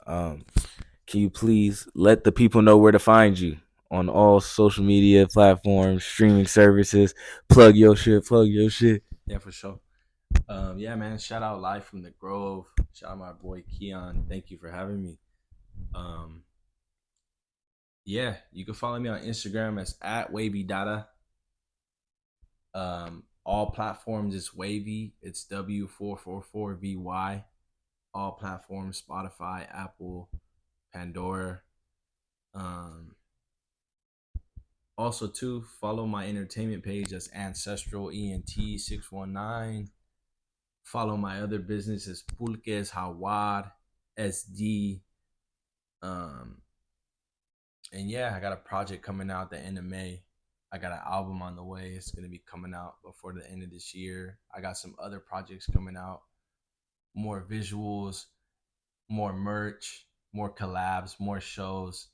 Can you please let the people know where to find you on all social media platforms, streaming services? Plug your shit. Plug your shit. Yeah, for sure. Yeah, man. Shout out live from the Grove. Shout out my boy Keon. Thank you for having me. Yeah, you can follow me on Instagram as @WavyData. All platforms is Wavy. It's w444y. All platforms: Spotify, Apple, Pandora. Also, too, follow my entertainment page as Ancestral ENT619. Follow my other businesses: Pulques, Hawad, SD. And yeah, I got a project coming out the end of May. I got an album on the way. It's gonna be coming out before the end of this year. I got some other projects coming out, more visuals, more merch, more collabs, more shows,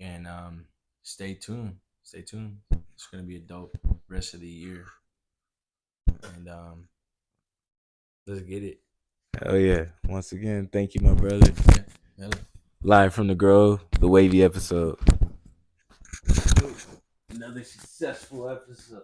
and stay tuned. Stay tuned. It's gonna be a dope rest of the year, and let's get it. Hell yeah. Once again, thank you, my brother. Yeah, Live from the Grove, the wavy episode. another successful episode.